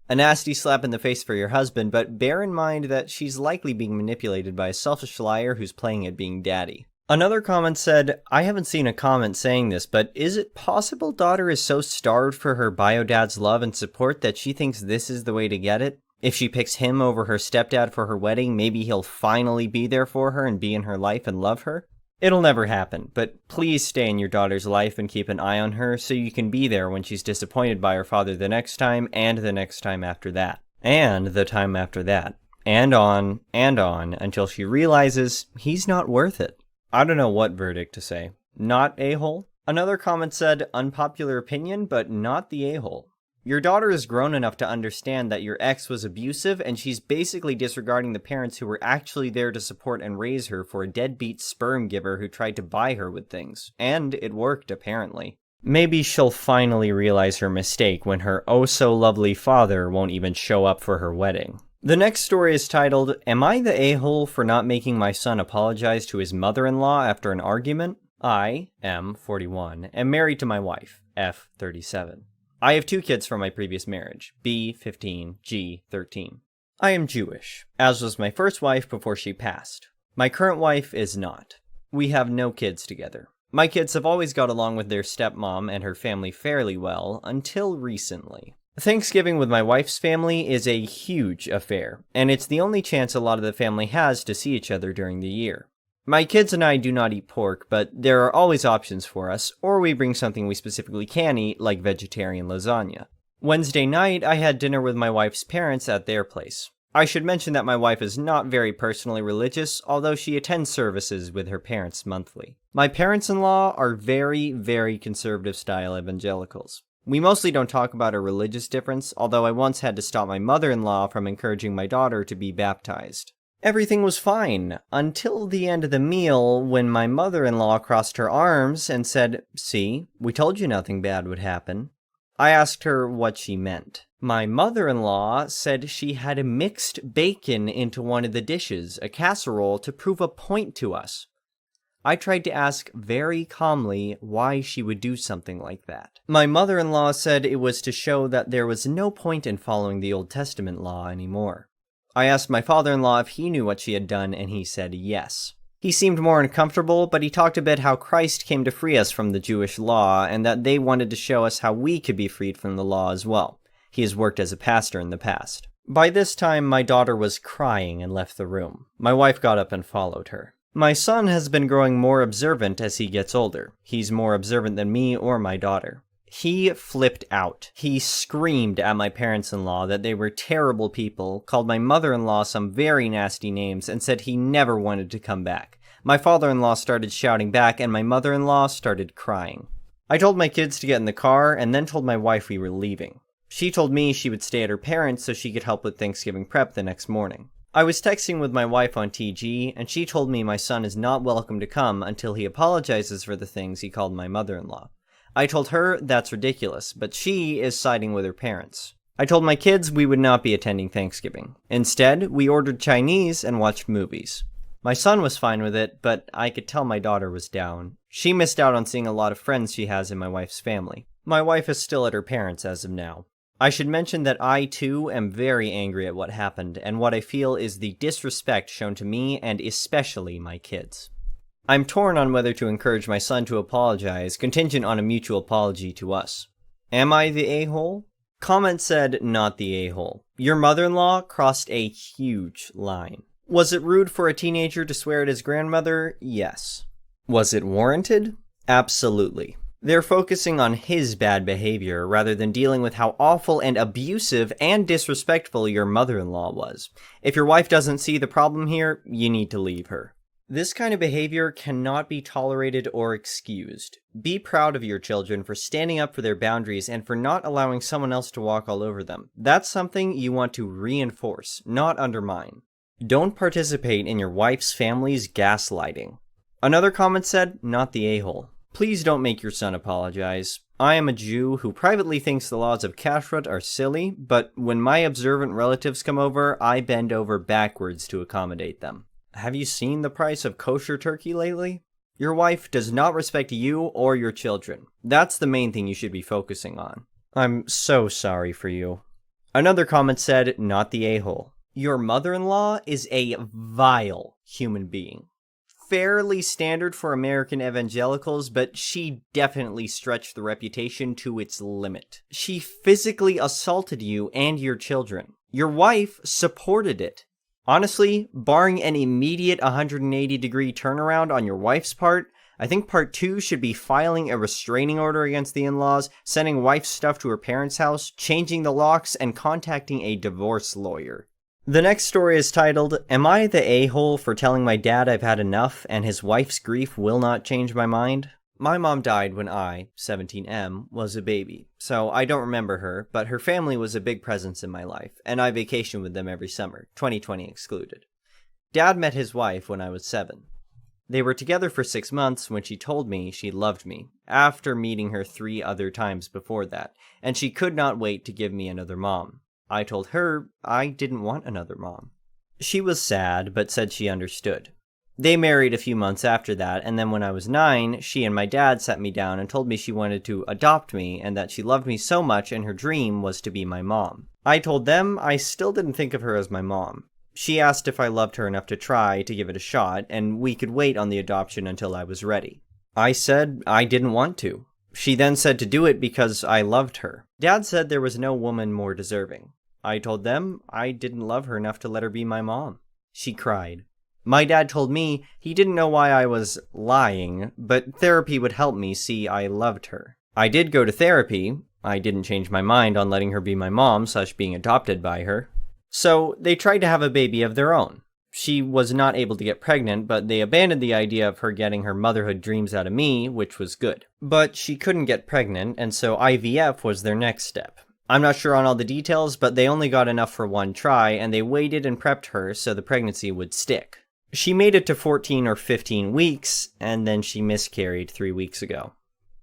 [SPEAKER 2] A nasty slap in the face for your husband, but bear in mind that she's likely being manipulated by a selfish liar who's playing at being daddy. Another comment said, "I haven't seen a comment saying this, but is it possible daughter is so starved for her bio dad's love and support that she thinks this is the way to get it? If she picks him over her stepdad for her wedding, maybe he'll finally be there for her and be in her life and love her?" It'll never happen, but please stay in your daughter's life and keep an eye on her so you can be there when she's disappointed by her father the next time and the next time after that. And the time after that. And on until she realizes he's not worth it. I don't know what verdict to say. Not a-hole? Another comment said, unpopular opinion, but not the a-hole. Your daughter is grown enough to understand that your ex was abusive, and she's basically disregarding the parents who were actually there to support and raise her for a deadbeat sperm giver who tried to buy her with things. And it worked, apparently. Maybe she'll finally realize her mistake when her oh-so-lovely father won't even show up for her wedding. The next story is titled, Am I the a-hole for not making my son apologize to his mother-in-law after an argument? I, M, 41, am married to my wife, F, 37. I have 2 kids from my previous marriage, B, 15, G, 13. I am Jewish, as was my first wife before she passed. My current wife is not. We have no kids together. My kids have always got along with their stepmom and her family fairly well, until recently. Thanksgiving with my wife's family is a huge affair, and it's the only chance a lot of the family has to see each other during the year. My kids and I do not eat pork, but there are always options for us, or we bring something we specifically can eat, like vegetarian lasagna. Wednesday night, I had dinner with my wife's parents at their place. I should mention that my wife is not very personally religious, although she attends services with her parents monthly. My parents-in-law are very, very conservative-style evangelicals. We mostly don't talk about our religious difference, although I once had to stop my mother-in-law from encouraging my daughter to be baptized. Everything was fine, until the end of the meal when my mother-in-law crossed her arms and said, "See, we told you nothing bad would happen." I asked her what she meant. My mother-in-law said she had mixed bacon into one of the dishes, a casserole, to prove a point to us. I tried to ask very calmly why she would do something like that. My mother-in-law said it was to show that there was no point in following the Old Testament law anymore. I asked my father-in-law if he knew what she had done, and he said yes. He seemed more uncomfortable, but he talked a bit how Christ came to free us from the Jewish law, and that they wanted to show us how we could be freed from the law as well. He has worked as a pastor in the past. By this time, my daughter was crying and left the room. My wife got up and followed her. My son has been growing more observant as he gets older. He's more observant than me or my daughter. He flipped out. He screamed at my parents-in-law that they were terrible people, called my mother-in-law some very nasty names, and said he never wanted to come back. My father-in-law started shouting back, and my mother-in-law started crying. I told my kids to get in the car, and then told my wife we were leaving. She told me she would stay at her parents' so she could help with Thanksgiving prep the next morning. I was texting with my wife on TG, and she told me my son is not welcome to come until he apologizes for the things he called my mother-in-law. I told her that's ridiculous, but she is siding with her parents. I told my kids we would not be attending Thanksgiving. Instead, we ordered Chinese and watched movies. My son was fine with it, but I could tell my daughter was down. She missed out on seeing a lot of friends she has in my wife's family. My wife is still at her parents' as of now. I should mention that I, too, am very angry at what happened, and what I feel is the disrespect shown to me and especially my kids. I'm torn on whether to encourage my son to apologize, contingent on a mutual apology to us. Am I the a-hole? Comment said, not the a-hole. Your mother-in-law crossed a huge line. Was it rude for a teenager to swear at his grandmother? Yes. Was it warranted? Absolutely. They're focusing on his bad behavior rather than dealing with how awful and abusive and disrespectful your mother-in-law was. If your wife doesn't see the problem here, you need to leave her. This kind of behavior cannot be tolerated or excused. Be proud of your children for standing up for their boundaries and for not allowing someone else to walk all over them. That's something you want to reinforce, not undermine. Don't participate in your wife's family's gaslighting. Another comment said, not the a-hole. Please don't make your son apologize. I am a Jew who privately thinks the laws of kashrut are silly, but when my observant relatives come over, I bend over backwards to accommodate them. Have you seen the price of kosher turkey lately? Your wife does not respect you or your children. That's the main thing you should be focusing on. I'm so sorry for you. Another comment said, not the a-hole. Your mother-in-law is a vile human being. Fairly standard for American evangelicals, but she definitely stretched the reputation to its limit. She physically assaulted you and your children. Your wife supported it. Honestly, barring an immediate 180-degree turnaround on your wife's part, I think part 2 should be filing a restraining order against the in-laws, sending wife's stuff to her parents' house, changing the locks, and contacting a divorce lawyer. The next story is titled, Am I the A-hole for telling my dad I've had enough and his wife's grief will not change my mind? My mom died when I, 17M, was a baby, so I don't remember her, but her family was a big presence in my life, and I vacationed with them every summer, 2020 excluded. Dad met his wife when I was 7. They were together for 6 months when she told me she loved me, after meeting her 3 other times before that, and she could not wait to give me another mom. I told her I didn't want another mom. She was sad, but said she understood. They married a few months after that, and then when I was 9, she and my dad sat me down and told me she wanted to adopt me and that she loved me so much and her dream was to be my mom. I told them I still didn't think of her as my mom. She asked if I loved her enough to try to give it a shot, and we could wait on the adoption until I was ready. I said I didn't want to. She then said to do it because I loved her. Dad said there was no woman more deserving. I told them I didn't love her enough to let her be my mom. She cried. My dad told me he didn't know why I was lying, but therapy would help me see I loved her. I did go to therapy. I didn't change my mind on letting her be my mom, / being adopted by her. So they tried to have a baby of their own. She was not able to get pregnant, but they abandoned the idea of her getting her motherhood dreams out of me, which was good. But she couldn't get pregnant, and so IVF was their next step. I'm not sure on all the details, but they only got enough for one try, and they waited and prepped her so the pregnancy would stick. She made it to 14 or 15 weeks, and then she miscarried 3 weeks ago.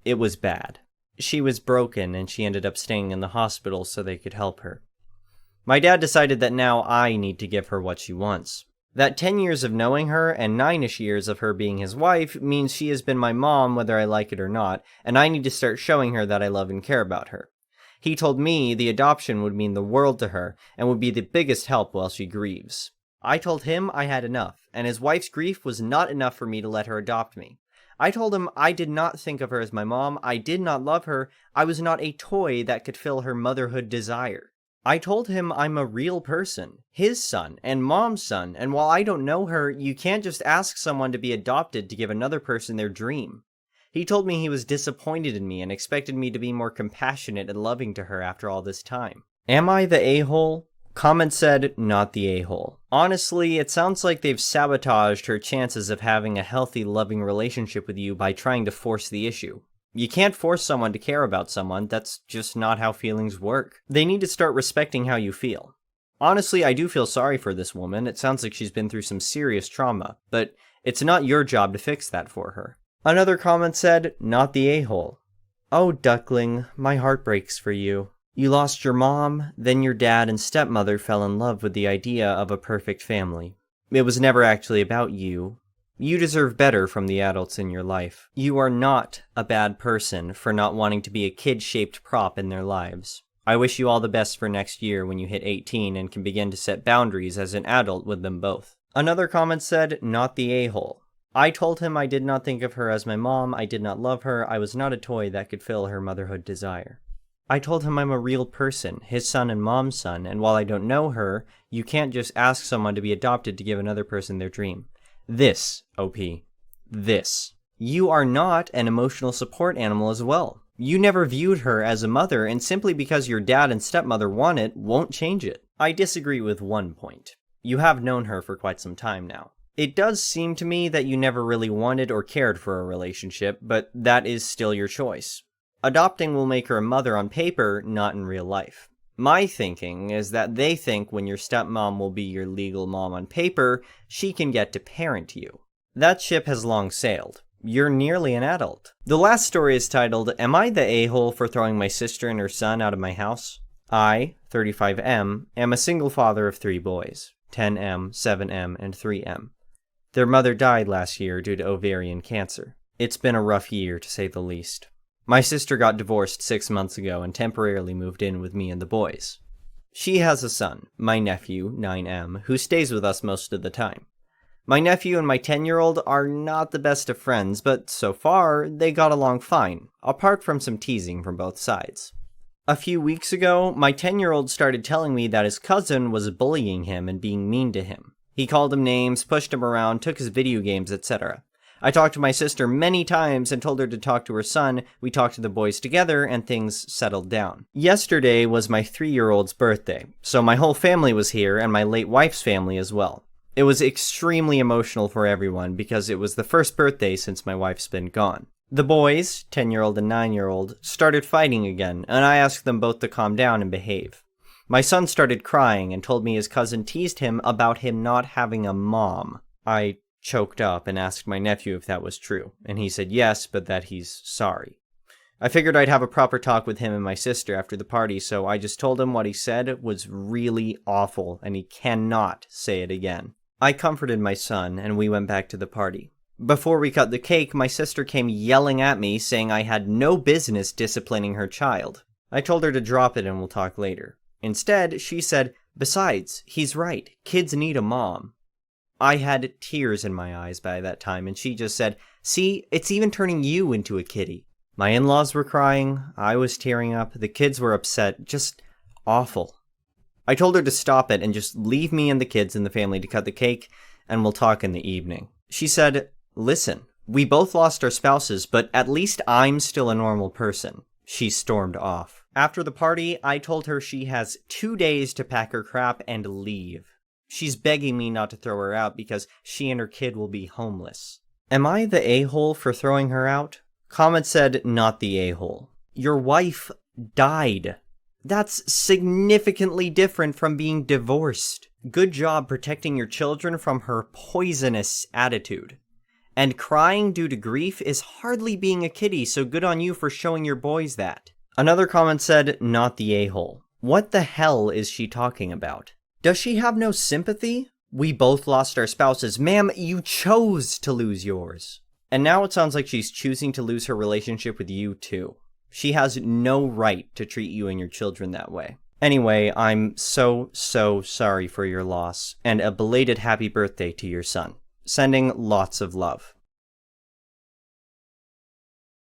[SPEAKER 2] It was bad. She was broken, and she ended up staying in the hospital so they could help her. My dad decided that now I need to give her what she wants. That 10 years of knowing her and 9-ish years of her being his wife means she has been my mom whether I like it or not, and I need to start showing her that I love and care about her. He told me the adoption would mean the world to her and would be the biggest help while she grieves. I told him I had enough, and his wife's grief was not enough for me to let her adopt me. I told him I did not think of her as my mom, I did not love her, I was not a toy that could fill her motherhood desire. I told him I'm a real person, his son, and mom's son, and while I don't know her, you can't just ask someone to be adopted to give another person their dream. He told me he was disappointed in me and expected me to be more compassionate and loving to her after all this time. Am I the a-hole? Comment said, not the a-hole. Honestly, it sounds like they've sabotaged her chances of having a healthy, loving relationship with you by trying to force the issue. You can't force someone to care about someone, that's just not how feelings work. They need to start respecting how you feel. Honestly, I do feel sorry for this woman, it sounds like she's been through some serious trauma, but it's not your job to fix that for her. Another comment said, not the a-hole. Oh, duckling, my heart breaks for you. You lost your mom, then your dad and stepmother fell in love with the idea of a perfect family. It was never actually about you. You deserve better from the adults in your life. You are not a bad person for not wanting to be a kid-shaped prop in their lives. I wish you all the best for next year when you hit 18 and can begin to set boundaries as an adult with them both. Another comment said, not the a-hole. I told him I did not think of her as my mom, I did not love her, I was not a toy that could fill her motherhood desire. I told him I'm a real person, his son and mom's son, and while I don't know her, you can't just ask someone to be adopted to give another person their dream. This, OP. This. You are not an emotional support animal as well. You never viewed her as a mother, and simply because your dad and stepmother want it, won't change it. I disagree with one point. You have known her for quite some time now. It does seem to me that you never really wanted or cared for a relationship, but that is still your choice. Adopting will make her a mother on paper, not in real life. My thinking is that they think when your stepmom will be your legal mom on paper, she can get to parent you. That ship has long sailed. You're nearly an adult. The last story is titled, Am I the a-hole for throwing my sister and her son out of my house? I, 35M, am a single father of 3 boys, 10M, 7M, and 3M. Their mother died last year due to ovarian cancer. It's been a rough year, to say the least. My sister got divorced 6 months ago and temporarily moved in with me and the boys. She has a son, my nephew, 9M, who stays with us most of the time. My nephew and my 10-year-old are not the best of friends, but so far, they got along fine, apart from some teasing from both sides. A few weeks ago, my 10-year-old started telling me that his cousin was bullying him and being mean to him. He called him names, pushed him around, took his video games, etc. I talked to my sister many times and told her to talk to her son. We talked to the boys together and things settled down. Yesterday was my 3-year-old's birthday, so my whole family was here and my late wife's family as well. It was extremely emotional for everyone because it was the first birthday since my wife's been gone. The boys, 10-year-old and 9-year-old, started fighting again, and I asked them both to calm down and behave. My son started crying and told me his cousin teased him about him not having a mom. I choked up and asked my nephew if that was true, and he said yes, but that he's sorry. I figured I'd have a proper talk with him and my sister after the party, so I just told him what he said was really awful, and he cannot say it again. I comforted my son, and we went back to the party. Before we cut the cake, my sister came yelling at me, saying I had no business disciplining her child. I told her to drop it and we'll talk later. Instead, she said, "Besides, he's right. Kids need a mom." I had tears in my eyes by that time, and she just said, "See, it's even turning you into a kitty." My in-laws were crying, I was tearing up, the kids were upset, just awful. I told her to stop it and just leave me and the kids and the family to cut the cake, and we'll talk in the evening. She said, "Listen, we both lost our spouses, but at least I'm still a normal person." She stormed off. After the party, I told her she has 2 days to pack her crap and leave. She's begging me not to throw her out because she and her kid will be homeless. Am I the a-hole for throwing her out? Comment said, "Not the a-hole. Your wife died. That's significantly different from being divorced. Good job protecting your children from her poisonous attitude. And crying due to grief is hardly being a kitty, so good on you for showing your boys that." Another comment said, "Not the a-hole. What the hell is she talking about? Does she have no sympathy? We both lost our spouses. Ma'am, you chose to lose yours. And now it sounds like she's choosing to lose her relationship with you too. She has no right to treat you and your children that way. Anyway, I'm so sorry for your loss, and a belated happy birthday to your son. Sending lots of love."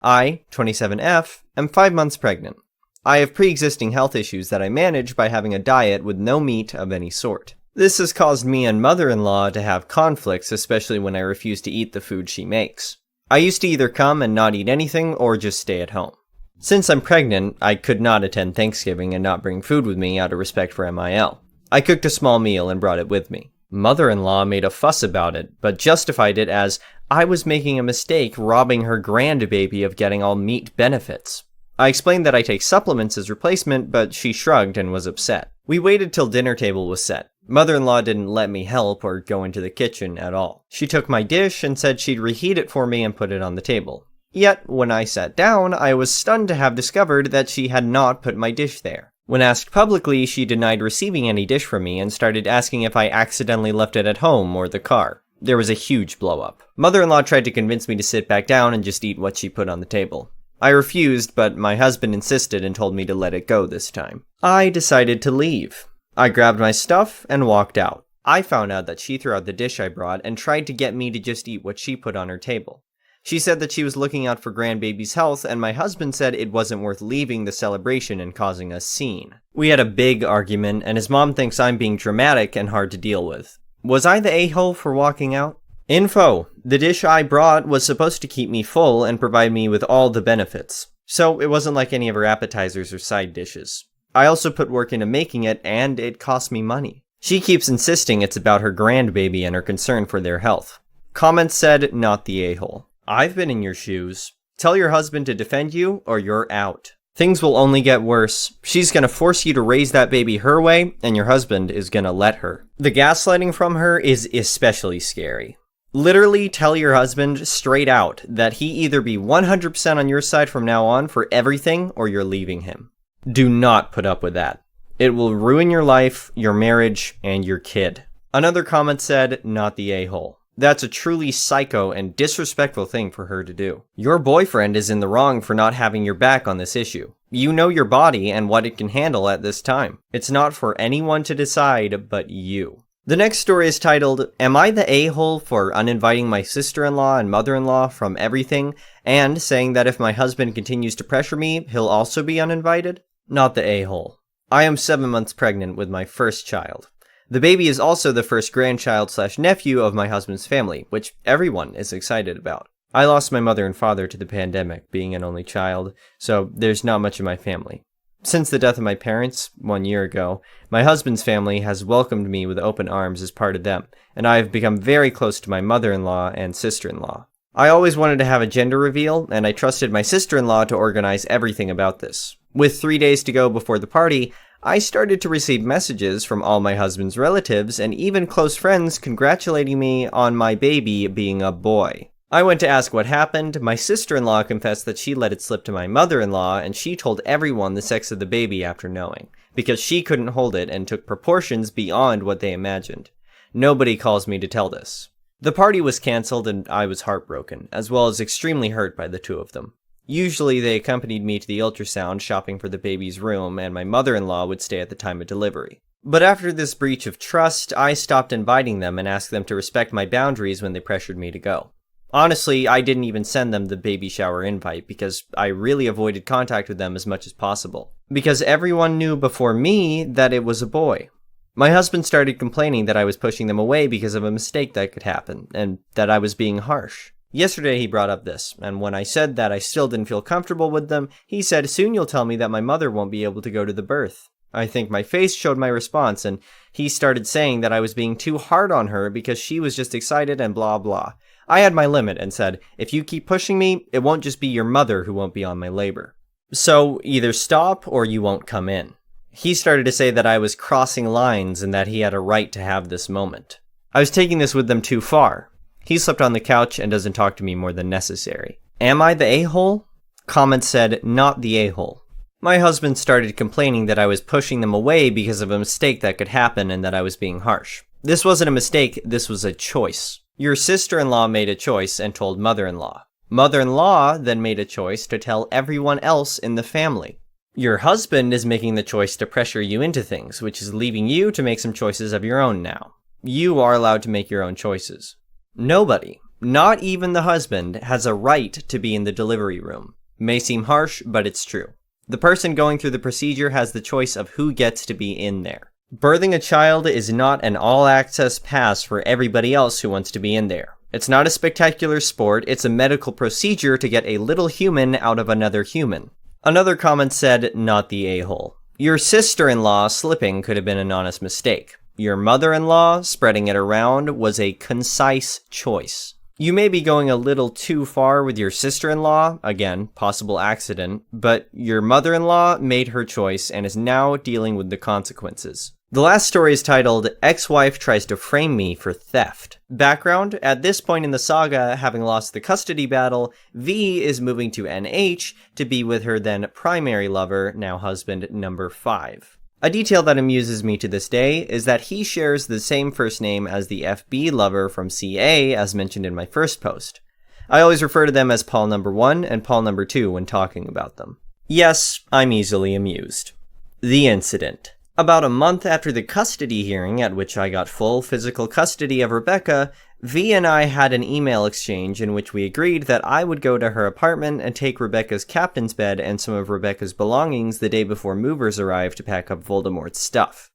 [SPEAKER 2] I, 27F, am 5 months pregnant. I have pre-existing health issues that I manage by having a diet with no meat of any sort. This has caused me and mother-in-law to have conflicts, especially when I refuse to eat the food she makes. I used to either come and not eat anything or just stay at home. Since I'm pregnant, I could not attend Thanksgiving and not bring food with me out of respect for MIL. I cooked a small meal and brought it with me. Mother-in-law made a fuss about it, but justified it as I was making a mistake robbing her grandbaby of getting all meat benefits. I explained that I take supplements as replacement, but she shrugged and was upset. We waited till dinner table was set. Mother-in-law didn't let me help or go into the kitchen at all. She took my dish and said she'd reheat it for me and put it on the table. Yet, when I sat down, I was stunned to have discovered that she had not put my dish there. When asked publicly, she denied receiving any dish from me and started asking if I accidentally left it at home or the car. There was a huge blow-up. Mother-in-law tried to convince me to sit back down and just eat what she put on the table. I refused, but my husband insisted and told me to let it go this time. I decided to leave. I grabbed my stuff and walked out. I found out that she threw out the dish I brought and tried to get me to just eat what she put on her table. She said that she was looking out for grandbaby's health, and my husband said it wasn't worth leaving the celebration and causing a scene. We had a big argument, and his mom thinks I'm being dramatic and hard to deal with. Was I the a-hole for walking out? Info: the dish I brought was supposed to keep me full and provide me with all the benefits. So it wasn't like any of her appetizers or side dishes. I also put work into making it, and it cost me money. She keeps insisting it's about her grandbaby and her concern for their health. Comments said, "Not the a-hole. I've been in your shoes. Tell your husband to defend you, or you're out. Things will only get worse. She's gonna force you to raise that baby her way, and your husband is gonna let her." The gaslighting from her is especially scary. Literally tell your husband straight out that he either be 100% on your side from now on for everything, or you're leaving him. Do not put up with that. It will ruin your life, your marriage, and your kid. Another comment said, "Not the a-hole. That's a truly psycho and disrespectful thing for her to do. Your boyfriend is in the wrong for not having your back on this issue. You know your body and what it can handle at this time. It's not for anyone to decide but you." The next story is titled, "Am I the a-hole for uninviting my sister-in-law and mother-in-law from everything, and saying that if my husband continues to pressure me, he'll also be uninvited?" Not the a-hole. I am 7 months pregnant with my first child. The baby is also the first grandchild/nephew of my husband's family, which everyone is excited about. I lost my mother and father to the pandemic, being an only child, so there's not much of my family. Since the death of my parents, 1 year ago, my husband's family has welcomed me with open arms as part of them, and I have become very close to my mother-in-law and sister-in-law. I always wanted to have a gender reveal, and I trusted my sister-in-law to organize everything about this. With 3 days to go before the party, I started to receive messages from all my husband's relatives and even close friends congratulating me on my baby being a boy. I went to ask what happened. My sister-in-law confessed that she let it slip to my mother-in-law, and she told everyone the sex of the baby after knowing, because she couldn't hold it and took proportions beyond what they imagined. Nobody calls me to tell this. The party was cancelled and I was heartbroken, as well as extremely hurt by the two of them. Usually they accompanied me to the ultrasound shopping for the baby's room, and my mother-in-law would stay at the time of delivery. But after this breach of trust, I stopped inviting them and asked them to respect my boundaries when they pressured me to go. Honestly, I didn't even send them the baby shower invite because I really avoided contact with them as much as possible. Because everyone knew before me that it was a boy. My husband started complaining that I was pushing them away because of a mistake that could happen, and that I was being harsh. Yesterday he brought up this, and when I said that I still didn't feel comfortable with them, he said, "Soon you'll tell me that my mother won't be able to go to the birth." I think my face showed my response, and he started saying that I was being too hard on her because she was just excited and blah blah. I had my limit and said, if you keep pushing me, it won't just be your mother who won't be on my labor. So either stop or you won't come in. He started to say that I was crossing lines and that he had a right to have this moment. I was taking this with them too far. He slept on the couch and doesn't talk to me more than necessary. Am I the a-hole? Comments said, not the a-hole. My husband started complaining that I was pushing them away because of a mistake that could happen and that I was being harsh. This wasn't a mistake, this was a choice. Your sister-in-law made a choice and told mother-in-law. Mother-in-law then made a choice to tell everyone else in the family. Your husband is making the choice to pressure you into things, which is leaving you to make some choices of your own now. You are allowed to make your own choices. Nobody, not even the husband, has a right to be in the delivery room. May seem harsh, but it's true. The person going through the procedure has the choice of who gets to be in there. Birthing a child is not an all-access pass for everybody else who wants to be in there. It's not a spectacular sport, it's a medical procedure to get a little human out of another human. Another comment said, not the a-hole. Your sister-in-law slipping could have been an honest mistake. Your mother-in-law spreading it around was a concise choice. You may be going a little too far with your sister-in-law, again, possible accident, but your mother-in-law made her choice and is now dealing with the consequences. The last story is titled, Ex-Wife Tries to Frame Me for Theft. Background, at this point in the saga, having lost the custody battle, V is moving to NH to be with her then primary lover, now husband number 5. A detail that amuses me to this day is that he shares the same first name as the FB lover from CA as mentioned in my first post. I always refer to them as Paul number 1 and Paul number 2 when talking about them. Yes, I'm easily amused. The incident. About a month after the custody hearing at which I got full physical custody of Rebecca, V and I had an email exchange in which we agreed that I would go to her apartment and take Rebecca's captain's bed and some of Rebecca's belongings the day before movers arrived to pack up Voldemort's stuff.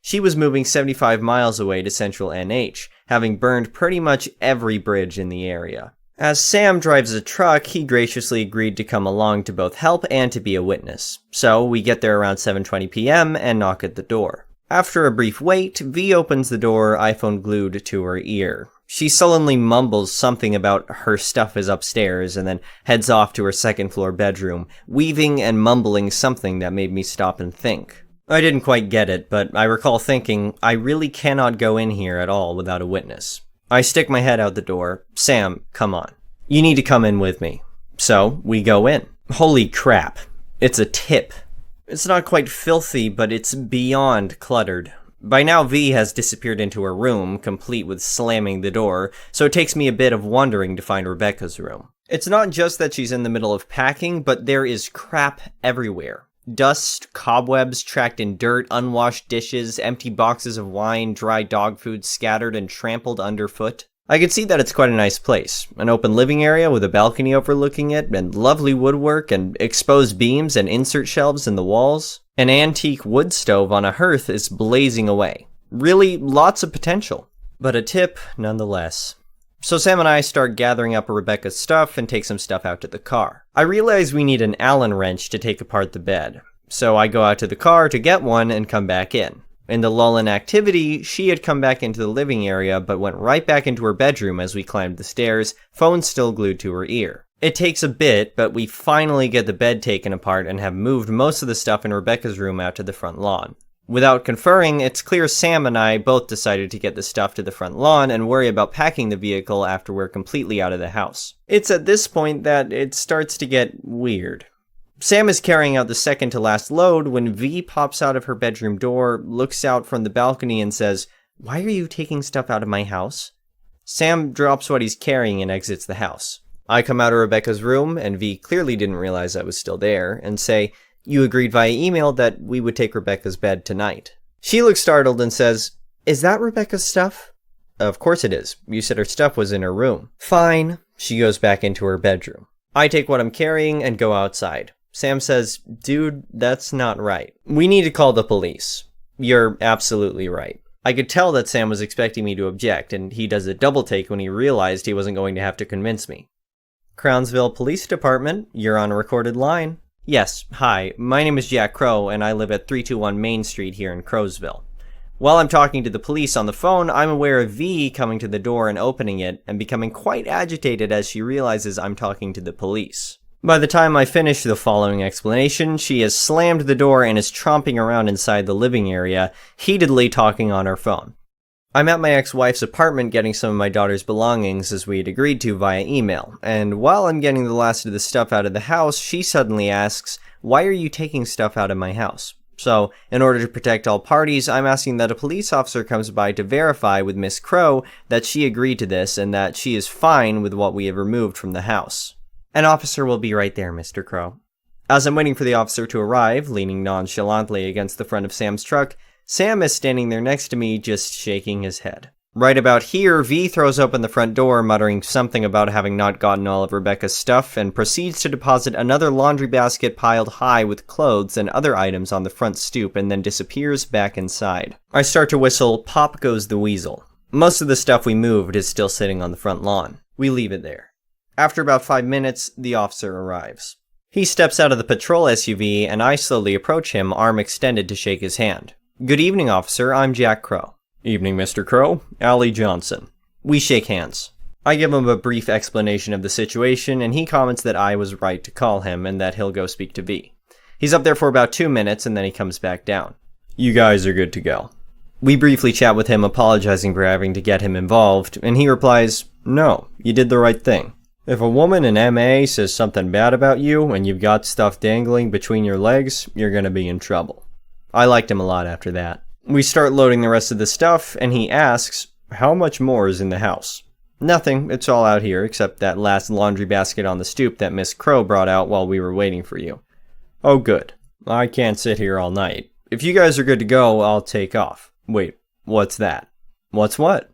[SPEAKER 2] She was moving 75 miles away to central NH, having burned pretty much every bridge in the area. As Sam drives a truck, he graciously agreed to come along to both help and to be a witness. So we get there around 7:20 p.m. and knock at the door. After a brief wait, V opens the door, iPhone glued to her ear. She sullenly mumbles something about her stuff is upstairs and then heads off to her second-floor bedroom, weaving and mumbling something that made me stop and think. I didn't quite get it, but I recall thinking, I really cannot go in here at all without a witness. I stick my head out the door. Sam, come on. You need to come in with me. So, we go in. Holy crap. It's a tip. It's not quite filthy, but it's beyond cluttered. By now, V has disappeared into her room, complete with slamming the door, so it takes me a bit of wandering to find Rebecca's room. It's not just that she's in the middle of packing, but there is crap everywhere. Dust, cobwebs tracked in dirt, unwashed dishes, empty boxes of wine, dry dog food scattered and trampled underfoot. I could see that it's quite a nice place. An open living area with a balcony overlooking it, and lovely woodwork, and exposed beams and insert shelves in the walls. An antique wood stove on a hearth is blazing away. Really, lots of potential. But a tip nonetheless. So Sam and I start gathering up Rebecca's stuff and take some stuff out to the car. I realize we need an Allen wrench to take apart the bed, so I go out to the car to get one and come back in. In the lull in activity, she had come back into the living area but went right back into her bedroom as we climbed the stairs, phone still glued to her ear. It takes a bit, but we finally get the bed taken apart and have moved most of the stuff in Rebecca's room out to the front lawn. Without conferring, it's clear Sam and I both decided to get the stuff to the front lawn and worry about packing the vehicle after we're completely out of the house. It's at this point that it starts to get weird. Sam is carrying out the second to last load when V pops out of her bedroom door, looks out from the balcony and says, "Why are you taking stuff out of my house?" Sam drops what he's carrying and exits the house. I come out of Rebecca's room, and V clearly didn't realize I was still there, and say, "You agreed via email that we would take Rebecca's bed tonight." She looks startled and says, "Is that Rebecca's stuff?" "Of course it is. You said her stuff was in her room." "Fine." She goes back into her bedroom. I take what I'm carrying and go outside. Sam says, "Dude, that's not right. We need to call the police." "You're absolutely right." I could tell that Sam was expecting me to object, and he does a double take when he realized he wasn't going to have to convince me. "Crownsville Police Department, you're on a recorded line." "Yes, hi, my name is Jack Crow, and I live at 321 Main Street here in Crowsville. While I'm talking to the police on the phone, I'm aware of V coming to the door and opening it, and becoming quite agitated as she realizes I'm talking to the police. By the time I finish the following explanation, she has slammed the door and is tromping around inside the living area, heatedly talking on her phone. I'm at my ex-wife's apartment getting some of my daughter's belongings as we had agreed to via email, and while I'm getting the last of the stuff out of the house, she suddenly asks, "Why are you taking stuff out of my house?" So, in order to protect all parties, I'm asking that a police officer comes by to verify with Miss Crow that she agreed to this and that she is fine with what we have removed from the house. "An officer will be right there, Mr. Crow." As I'm waiting for the officer to arrive, leaning nonchalantly against the front of Sam's truck, Sam is standing there next to me, just shaking his head. Right about here, V throws open the front door, muttering something about having not gotten all of Rebecca's stuff, and proceeds to deposit another laundry basket piled high with clothes and other items on the front stoop, and then disappears back inside. I start to whistle, "Pop goes the weasel." Most of the stuff we moved is still sitting on the front lawn. We leave it there. After about 5 minutes, the officer arrives. He steps out of the patrol SUV, and I slowly approach him, arm extended to shake his hand. "Good evening, officer. I'm Jack Crow." "Evening, Mr. Crow. Allie Johnson." We shake hands. I give him a brief explanation of the situation, and he comments that I was right to call him, and that he'll go speak to V. He's up there for about 2 minutes, and then he comes back down. "You guys are good to go." We briefly chat with him, apologizing for having to get him involved, and he replies, "No, you did the right thing. If a woman in MA says something bad about you and you've got stuff dangling between your legs, you're gonna be in trouble." I liked him a lot after that. We start loading the rest of the stuff, and he asks, "How much more is in the house?" "Nothing, it's all out here, except that last laundry basket on the stoop that Miss Crow brought out while we were waiting for you." "Oh, good. I can't sit here all night. If you guys are good to go, I'll take off." "Wait, what's that?" "What's what?"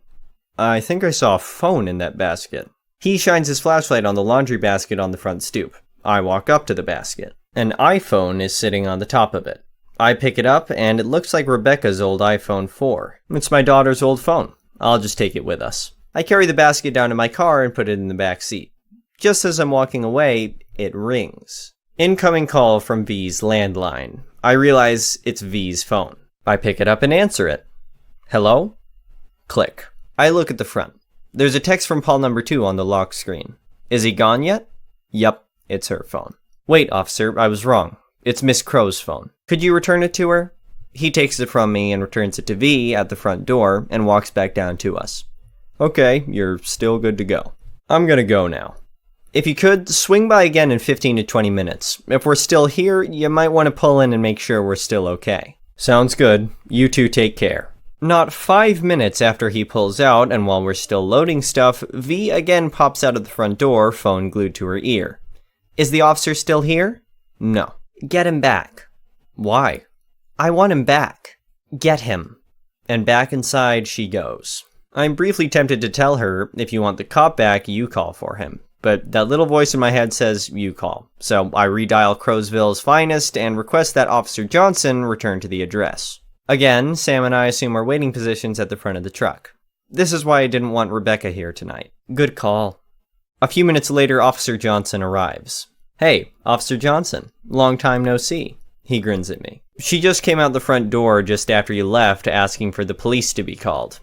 [SPEAKER 2] "I think I saw a phone in that basket." He shines his flashlight on the laundry basket on the front stoop. I walk up to the basket. An iPhone is sitting on the top of it. I pick it up, and it looks like Rebecca's old iPhone 4. It's my daughter's old phone. I'll just take it with us. I carry the basket down to my car and put it in the back seat. Just as I'm walking away, it rings. Incoming call from V's landline. I realize it's V's phone. I pick it up and answer it. "Hello?" Click. I look at the front. There's a text from Paul number 2 on the lock screen. "Is he gone yet?" "Yup, it's her phone." "Wait, officer, I was wrong. It's Miss Crow's phone. Could you return it to her?" He takes it from me and returns it to V at the front door and walks back down to us. "Okay, you're still good to go. I'm gonna go now. If you could, swing by again in 15 to 20 minutes. If we're still here, you might want to pull in and make sure we're still okay." "Sounds good. You two take care." Not 5 minutes after he pulls out, and while we're still loading stuff, V again pops out of the front door, phone glued to her ear. "Is the officer still here?" "No." "Get him back." "Why?" "I want him back." "Get him." And back inside she goes. I'm briefly tempted to tell her, "If you want the cop back, you call for him." But that little voice in my head says, "You call." So I redial Crowsville's finest and request that Officer Johnson return to the address. Again, Sam and I assume our waiting positions at the front of the truck. This is why I didn't want Rebecca here tonight. Good call. A few minutes later, Officer Johnson arrives. "Hey, Officer Johnson. Long time no see." He grins at me. "She just came out the front door just after you left, asking for the police to be called."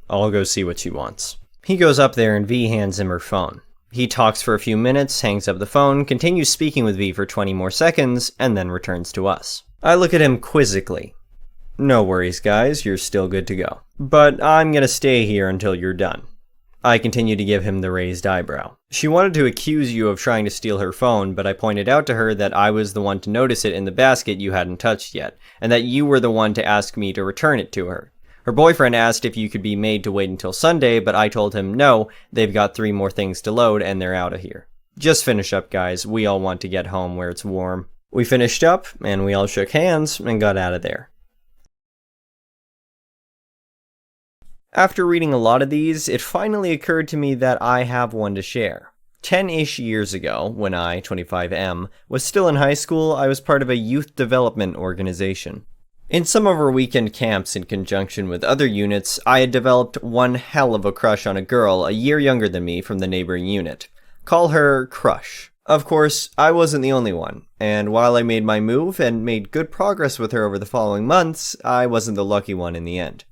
[SPEAKER 2] "I'll go see what she wants." He goes up there and V hands him her phone. He talks for a few minutes, hangs up the phone, continues speaking with V for 20 more seconds, and then returns to us. I look at him quizzically. "No worries, guys, you're still good to go. But I'm gonna stay here until you're done." I continue to give him the raised eyebrow. "She wanted to accuse you of trying to steal her phone, but I pointed out to her that I was the one to notice it in the basket you hadn't touched yet, and that you were the one to ask me to return it to her. Her boyfriend asked if you could be made to wait until Sunday, but I told him no, they've got 3 more things to load and they're out of here. Just finish up, guys. We all want to get home where it's warm." We finished up, and we all shook hands and got out of there. After reading a lot of these, it finally occurred to me that I have one to share. 10-ish years ago, when I, 25M, was still in high school, I was part of a youth development organization. In some of our weekend camps in conjunction with other units, I had developed one hell of a crush on a girl a year younger than me from the neighboring unit. Call her Crush. Of course, I wasn't the only one, and while I made my move and made good progress with her over the following months, I wasn't the lucky one in the end.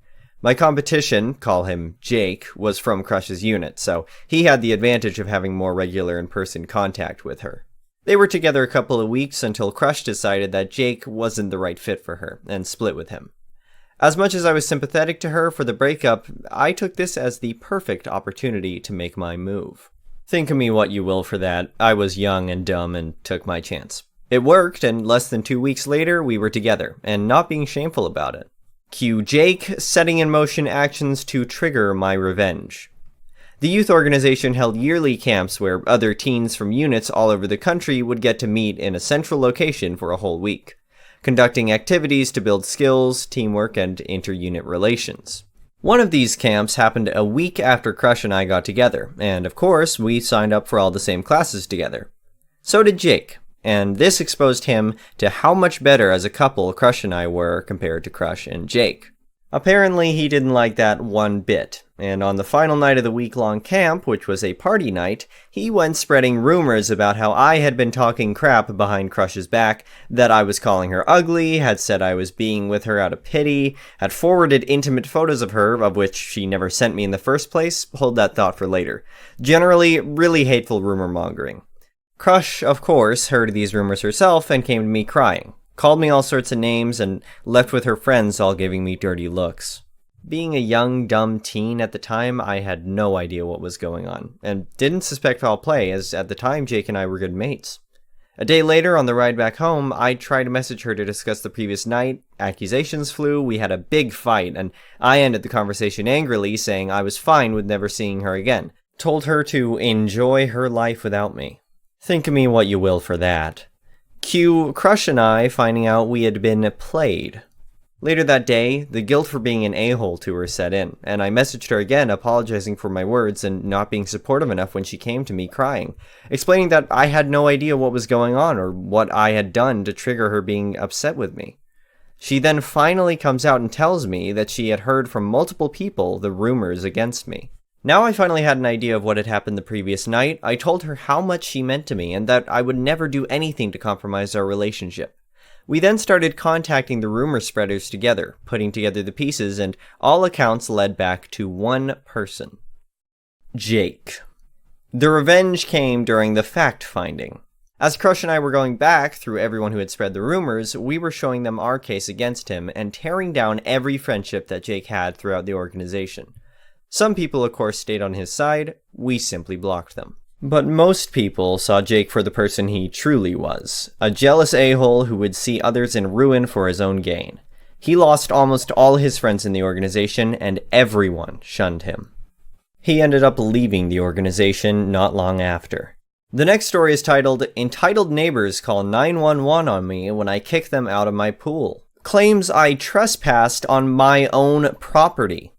[SPEAKER 2] My competition, call him Jake, was from Crush's unit, so he had the advantage of having more regular in-person contact with her. They were together a couple of weeks until Crush decided that Jake wasn't the right fit for her, and split with him. As much as I was sympathetic to her for the breakup, I took this as the perfect opportunity to make my move. Think of me what you will for that. I was young and dumb and took my chance. It worked, and less than 2 weeks later, we were together, and not being shameful about it. Cue Jake, setting in motion actions to trigger my revenge. The youth organization held yearly camps where other teens from units all over the country would get to meet in a central location for a whole week, conducting activities to build skills, teamwork, and inter-unit relations. One of these camps happened a week after Crush and I got together, and of course, we signed up for all the same classes together. So did Jake. And this exposed him to how much better as a couple Crush and I were compared to Crush and Jake. Apparently, he didn't like that one bit, and on the final night of the week-long camp, which was a party night, he went spreading rumors about how I had been talking crap behind Crush's back, that I was calling her ugly, had said I was being with her out of pity, had forwarded intimate photos of her, of which she never sent me in the first place. Hold that thought for later. Generally, really hateful rumor-mongering. Crush, of course, heard these rumors herself and came to me crying, called me all sorts of names, and left with her friends all giving me dirty looks. Being a young, dumb teen at the time, I had no idea what was going on, and didn't suspect foul play, as at the time Jake and I were good mates. A day later, on the ride back home, I tried to message her to discuss the previous night, accusations flew, we had a big fight, and I ended the conversation angrily, saying I was fine with never seeing her again. Told her to enjoy her life without me. Think of me what you will for that. Cue Crush and I finding out we had been played. Later that day, the guilt for being an a-hole to her set in, and I messaged her again apologizing for my words and not being supportive enough when she came to me crying, explaining that I had no idea what was going on or what I had done to trigger her being upset with me. She then finally comes out and tells me that she had heard from multiple people the rumors against me. Now I finally had an idea of what had happened the previous night. I told her how much she meant to me and that I would never do anything to compromise our relationship. We then started contacting the rumor spreaders together, putting together the pieces, and all accounts led back to one person. Jake. The revenge came during the fact-finding. As Crush and I were going back through everyone who had spread the rumors, we were showing them our case against him and tearing down every friendship that Jake had throughout the organization. Some people, of course, stayed on his side. We simply blocked them. But most people saw Jake for the person he truly was, a jealous a-hole who would see others in ruin for his own gain. He lost almost all his friends in the organization, and everyone shunned him. He ended up leaving the organization not long after. The next story is titled, "Entitled Neighbors Call 911 on Me When I Kick Them Out of My Pool. Claims I trespassed on my own property."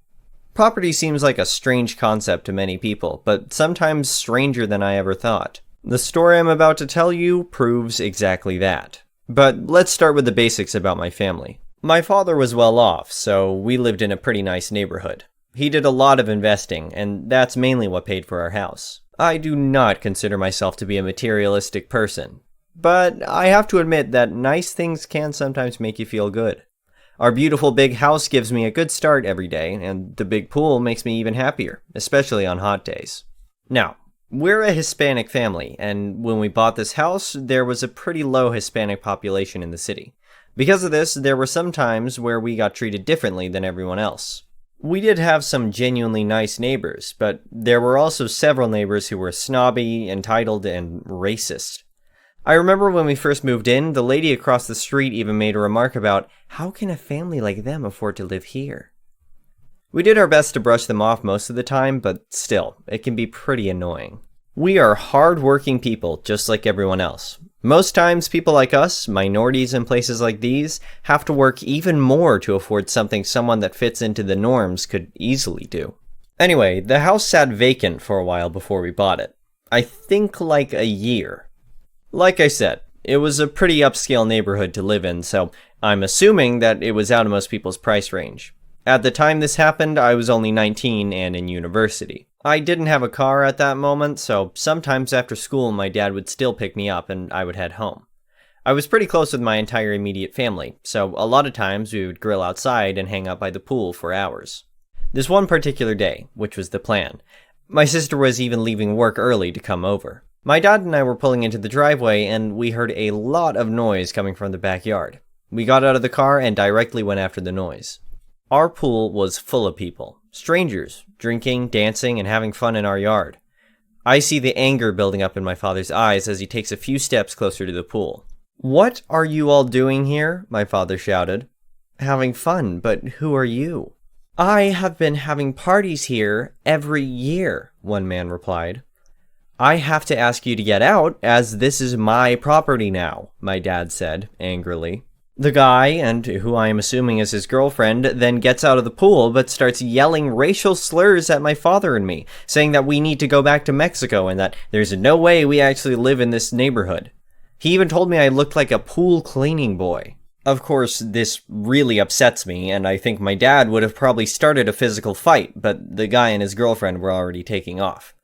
[SPEAKER 2] Property seems like a strange concept to many people, but sometimes stranger than I ever thought. The story I'm about to tell you proves exactly that. But let's start with the basics about my family. My father was well off, so we lived in a pretty nice neighborhood. He did a lot of investing, and that's mainly what paid for our house. I do not consider myself to be a materialistic person, but I have to admit that nice things can sometimes make you feel good. Our beautiful big house gives me a good start every day, and the big pool makes me even happier, especially on hot days. Now, we're a Hispanic family, and when we bought this house, there was a pretty low Hispanic population in the city. Because of this, there were some times where we got treated differently than everyone else. We did have some genuinely nice neighbors, but there were also several neighbors who were snobby, entitled, and racist. I remember when we first moved in, the lady across the street even made a remark about, how can a family like them afford to live here? We did our best to brush them off most of the time, but still, it can be pretty annoying. We are hard-working people, just like everyone else. Most times, people like us, minorities in places like these, have to work even more to afford something someone that fits into the norms could easily do. Anyway, the house sat vacant for a while before we bought it. I think like a year. Like I said, it was a pretty upscale neighborhood to live in, so I'm assuming that it was out of most people's price range. At the time this happened, I was only 19 and in university. I didn't have a car at that moment, so sometimes after school my dad would still pick me up and I would head home. I was pretty close with my entire immediate family, so a lot of times we would grill outside and hang out by the pool for hours. This one particular day, which was the plan, my sister was even leaving work early to come over. My dad and I were pulling into the driveway and we heard a lot of noise coming from the backyard. We got out of the car and directly went after the noise. Our pool was full of people, strangers, drinking, dancing, and having fun in our yard. I see the anger building up in my father's eyes as he takes a few steps closer to the pool. "What are you all doing here?" my father shouted. "Having fun, but who are you?" "I have been having parties here every year," one man replied. "I have to ask you to get out, as this is my property now," my dad said, angrily. The guy, and who I am assuming is his girlfriend, then gets out of the pool but starts yelling racial slurs at my father and me, saying that we need to go back to Mexico and that there's no way we actually live in this neighborhood. He even told me I looked like a pool cleaning boy. Of course, this really upsets me, and I think my dad would have probably started a physical fight, but the guy and his girlfriend were already taking off.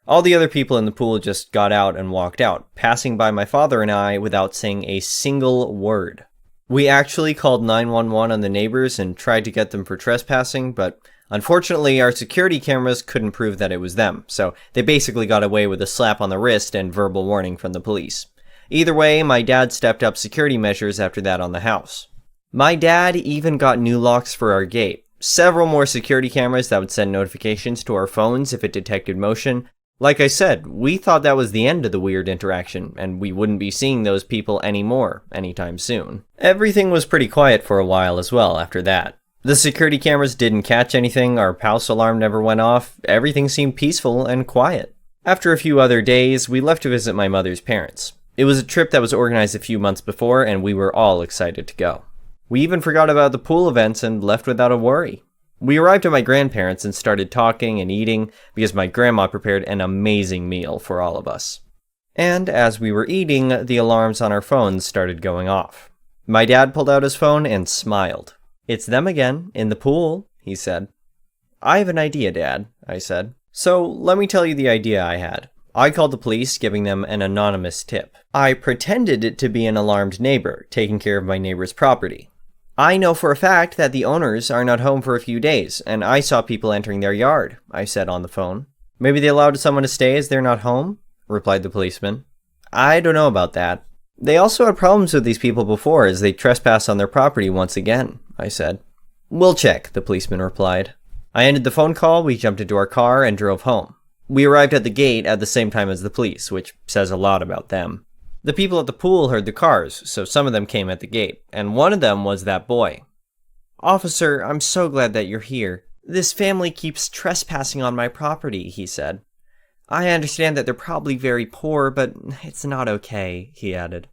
[SPEAKER 2] All the other people in the pool just got out and walked out, passing by my father and I without saying a single word. We actually called 911 on the neighbors and tried to get them for trespassing, but unfortunately our security cameras couldn't prove that it was them, so they basically got away with a slap on the wrist and verbal warning from the police. Either way, my dad stepped up security measures after that on the house. My dad even got new locks for our gate, several more security cameras that would send notifications to our phones if it detected motion. Like I said, we thought that was the end of the weird interaction, and we wouldn't be seeing those people anymore anytime soon. Everything was pretty quiet for a while as well after that. The security cameras didn't catch anything, our house alarm never went off, everything seemed peaceful and quiet. After a few other days, we left to visit my mother's parents. It was a trip that was organized a few months before, and we were all excited to go. We even forgot about the pool events and left without a worry. We arrived at my grandparents and started talking and eating because my grandma prepared an amazing meal for all of us. And as we were eating, the alarms on our phones started going off. My dad pulled out his phone and smiled. "It's them again, in the pool," he said. "I have an idea, Dad," I said. "So let me tell you the idea I had. I called the police, giving them an anonymous tip. I pretended it to be an alarmed neighbor, taking care of my neighbor's property. I know for a fact that the owners are not home for a few days, and I saw people entering their yard," I said on the phone. "Maybe they allowed someone to stay as they're not home?" replied the policeman. "I don't know about that. They also had problems with these people before as they trespassed on their property once again," I said. "We'll check," the policeman replied. I ended the phone call, we jumped into our car, and drove home. We arrived at the gate at the same time as the police, which says a lot about them. The people at the pool heard the cars, so some of them came at the gate, and one of them was that boy. "Officer, I'm so glad that you're here. This family keeps trespassing on my property," he said. "I understand that they're probably very poor, but it's not okay," he added.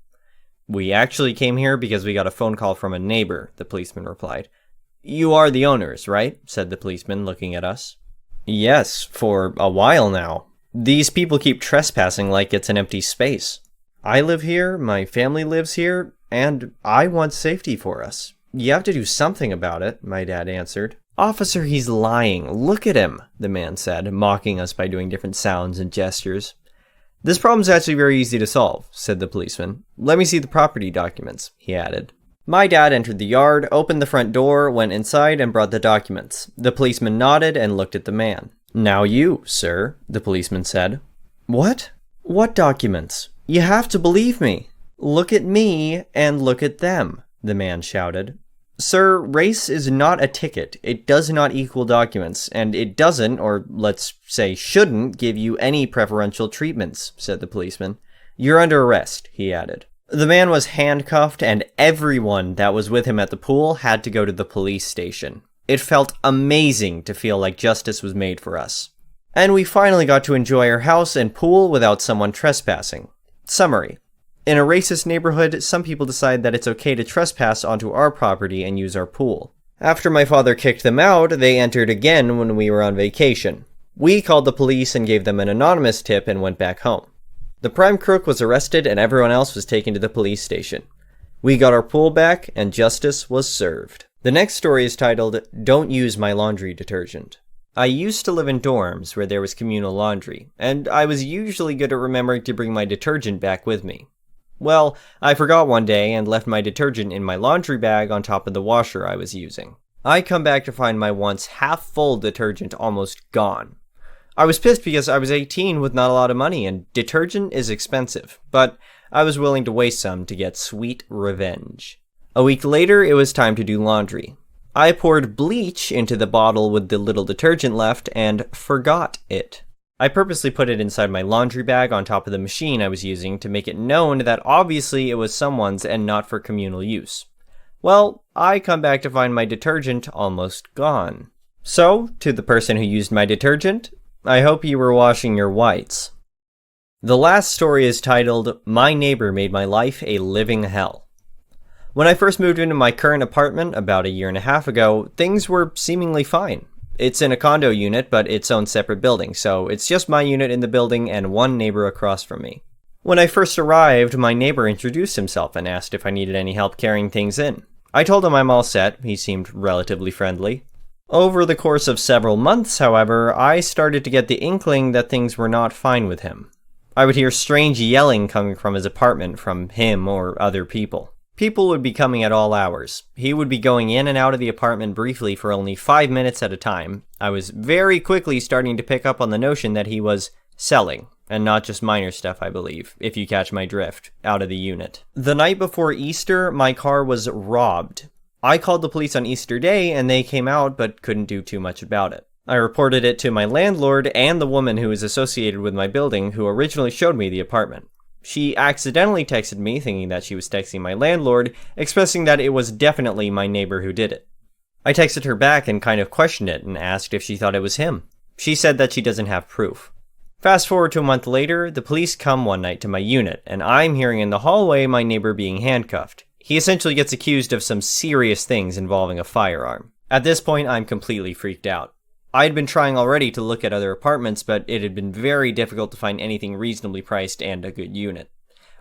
[SPEAKER 2] "We actually came here because we got a phone call from a neighbor," the policeman replied. "You are the owners, right?" said the policeman, looking at us. "Yes, for a while now. These people keep trespassing like it's an empty space. I live here, my family lives here, and I want safety for us," You have to do something about it, my dad answered. Officer, he's lying. Look at him, the man said, mocking us by doing different sounds and gestures. This problem's actually very easy to solve, said the policeman. Let me see the property documents, he added. My dad entered the yard, opened the front door, went inside, and brought the documents. The policeman nodded and looked at the man. Now you, sir, the policeman said. What? What documents? You have to believe me. Look at me and look at them, the man shouted. Sir, race is not a ticket. It does not equal documents, and it doesn't, or let's say shouldn't, give you any preferential treatments, said the policeman. You're under arrest, he added. The man was handcuffed, and everyone that was with him at the pool had to go to the police station. It felt amazing to feel like justice was made for us. And we finally got to enjoy our house and pool without someone trespassing. Summary. In a racist neighborhood, some people decide that it's okay to trespass onto our property and use our pool. After my father kicked them out, they entered again when we were on vacation. We called the police and gave them an anonymous tip and went back home. The prime crook was arrested and everyone else was taken to the police station. We got our pool back and justice was served. The next story is titled, Don't Use My Laundry Detergent. I used to live in dorms where there was communal laundry, and I was usually good at remembering to bring my detergent back with me. Well, I forgot one day and left my detergent in my laundry bag on top of the washer I was using. I come back to find my once half-full detergent almost gone. I was pissed because I was 18 with not a lot of money and detergent is expensive, but I was willing to waste some to get sweet revenge. A week later, it was time to do laundry. I poured bleach into the bottle with the little detergent left and forgot it. I purposely put it inside my laundry bag on top of the machine I was using to make it known that obviously it was someone's and not for communal use. Well, I come back to find my detergent almost gone. So, to the person who used my detergent, I hope you were washing your whites. The last story is titled, My Neighbor Made My Life a Living Hell. When I first moved into my current apartment about a year and a half ago, things were seemingly fine. It's in a condo unit, but its own separate building, so it's just my unit in the building and one neighbor across from me. When I first arrived, my neighbor introduced himself and asked if I needed any help carrying things in. I told him I'm all set. He seemed relatively friendly. Over the course of several months, however, I started to get the inkling that things were not fine with him. I would hear strange yelling coming from his apartment from him or other people. People would be coming at all hours. He would be going in and out of the apartment briefly for only 5 minutes at a time. I was very quickly starting to pick up on the notion that he was selling, and not just minor stuff, I believe, if you catch my drift, out of the unit. The night before Easter, my car was robbed. I called the police on Easter Day, and they came out, but couldn't do too much about it. I reported it to my landlord and the woman who is associated with my building who originally showed me the apartment. She accidentally texted me, thinking that she was texting my landlord, expressing that it was definitely my neighbor who did it. I texted her back and kind of questioned it and asked if she thought it was him. She said that she doesn't have proof. Fast forward to a month later, the police come one night to my unit, and I'm hearing in the hallway my neighbor being handcuffed. He essentially gets accused of some serious things involving a firearm. At this point, I'm completely freaked out. I had been trying already to look at other apartments, but it had been very difficult to find anything reasonably priced and a good unit.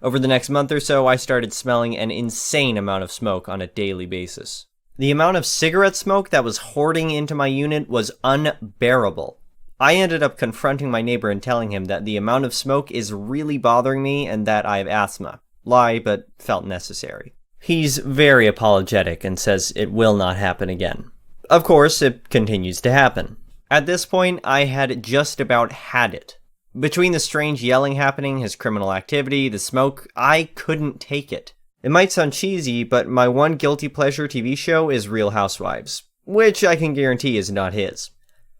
[SPEAKER 2] Over the next month or so, I started smelling an insane amount of smoke on a daily basis. The amount of cigarette smoke that was hoarding into my unit was unbearable. I ended up confronting my neighbor and telling him that the amount of smoke is really bothering me and that I have asthma. Lie, but felt necessary. He's very apologetic and says it will not happen again. Of course, it continues to happen. At this point, I had just about had it. Between the strange yelling happening, his criminal activity, the smoke, I couldn't take it. It might sound cheesy, but my one guilty pleasure TV show is Real Housewives, which I can guarantee is not his.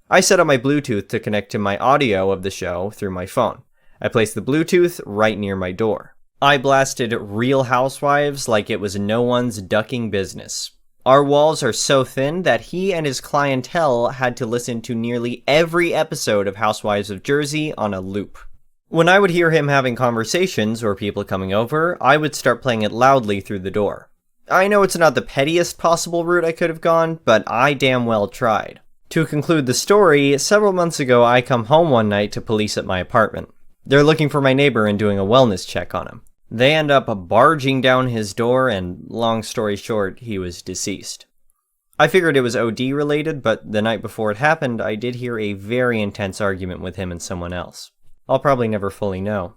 [SPEAKER 2] I set up my Bluetooth to connect to my audio of the show through my phone. I placed the Bluetooth right near my door. I blasted Real Housewives like it was no one's ducking business. Our walls are so thin that he and his clientele had to listen to nearly every episode of Housewives of Jersey on a loop. When I would hear him having conversations or people coming over, I would start playing it loudly through the door. I know it's not the pettiest possible route I could have gone, but I damn well tried. To conclude the story, several months ago I come home one night to police at my apartment. They're looking for my neighbor and doing a wellness check on him. They end up barging down his door, and long story short, he was deceased. I figured it was OD related, but the night before it happened, I did hear a very intense argument with him and someone else. I'll probably never fully know.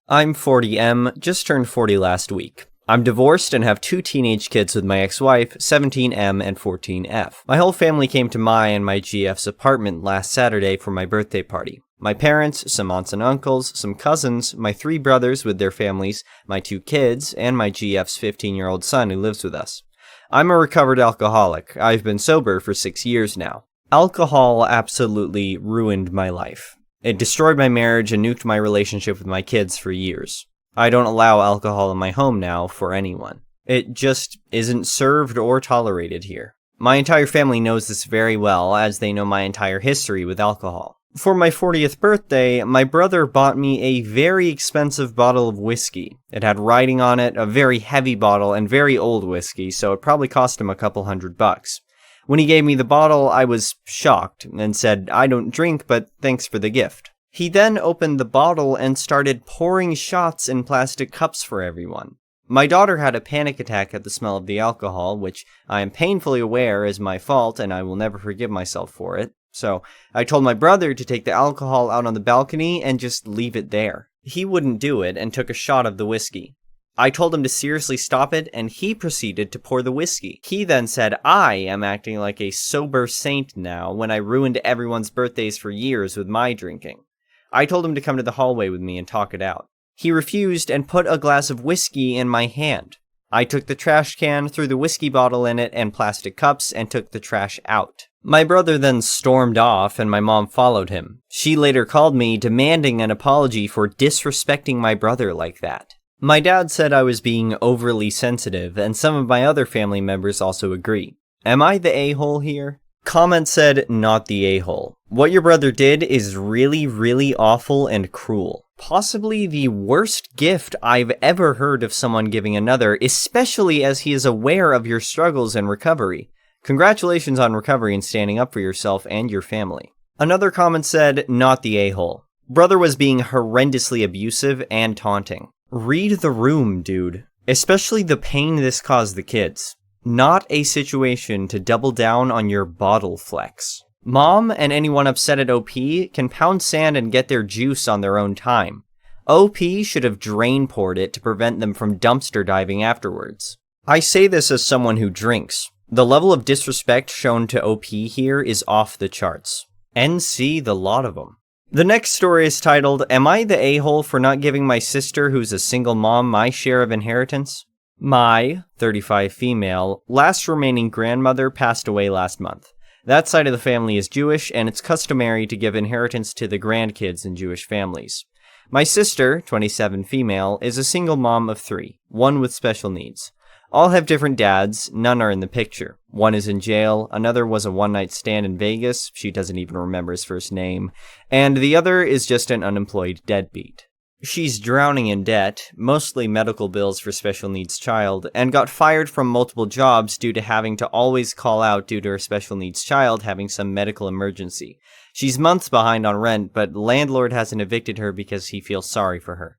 [SPEAKER 2] I'm 40M, just turned 40 last week. I'm divorced and have 2 teenage kids with my ex-wife, 17M and 14F. My whole family came to my and my GF's apartment last Saturday for my birthday party. My parents, some aunts and uncles, some cousins, my 3 brothers with their families, my 2 kids, and my GF's 15-year-old son who lives with us. I'm a recovered alcoholic. I've been sober for 6 years now. Alcohol absolutely ruined my life. It destroyed my marriage and nuked my relationship with my kids for years. I don't allow alcohol in my home now for anyone. It just isn't served or tolerated here. My entire family knows this very well, as they know my entire history with alcohol. For my 40th birthday, my brother bought me a very expensive bottle of whiskey. It had writing on it, a very heavy bottle, and very old whiskey, so it probably cost him a couple $100. When he gave me the bottle, I was shocked and said, "I don't drink, but thanks for the gift." He then opened the bottle and started pouring shots in plastic cups for everyone. My daughter had a panic attack at the smell of the alcohol, which I am painfully aware is my fault and I will never forgive myself for it. So I told my brother to take the alcohol out on the balcony and just leave it there. He wouldn't do it and took a shot of the whiskey. I told him to seriously stop it, and he proceeded to pour the whiskey. He then said I am acting like a sober saint now when I ruined everyone's birthdays for years with my drinking. I told him to come to the hallway with me and talk it out. He refused and put a glass of whiskey in my hand. I took the trash can, threw the whiskey bottle in it and plastic cups, and took the trash out. My brother then stormed off, and my mom followed him. She later called me, demanding an apology for disrespecting my brother like that. My dad said I was being overly sensitive, and some of my other family members also agree. Am I the a-hole here? Comment said, not the a-hole. What your brother did is really, really awful and cruel. Possibly the worst gift I've ever heard of someone giving another, especially as he is aware of your struggles and recovery. Congratulations on recovery and standing up for yourself and your family. Another comment said, not the a-hole. Brother was being horrendously abusive and taunting. Read the room, dude. Especially the pain this caused the kids. Not a situation to double down on your bottle flex. Mom and anyone upset at OP can pound sand and get their juice on their own time. OP should have drain poured it to prevent them from dumpster diving afterwards. I say this as someone who drinks. The level of disrespect shown to OP here is off the charts. NC the lot of them. The next story is titled, Am I the a-hole for not giving my sister, who's a single mom, my share of inheritance? My, 35 female, last remaining grandmother passed away last month. That side of the family is Jewish, and it's customary to give inheritance to the grandkids in Jewish families. My sister, 27 female, is a single mom of 3, one with special needs. All have different dads, none are in the picture. One is in jail, another was a one-night stand in Vegas, she doesn't even remember his first name, and the other is just an unemployed deadbeat. She's drowning in debt, mostly medical bills for special needs child, and got fired from multiple jobs due to having to always call out due to her special needs child having some medical emergency. She's months behind on rent, but landlord hasn't evicted her because he feels sorry for her.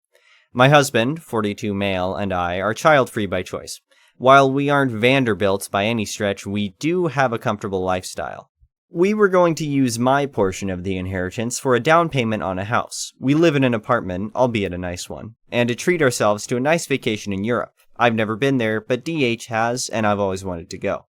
[SPEAKER 2] My husband, 42 male, and I are child-free by choice. While we aren't Vanderbilts by any stretch, we do have a comfortable lifestyle. We were going to use my portion of the inheritance for a down payment on a house. We live in an apartment, albeit a nice one, and to treat ourselves to a nice vacation in Europe. I've never been there, but DH has, and I've always wanted to go.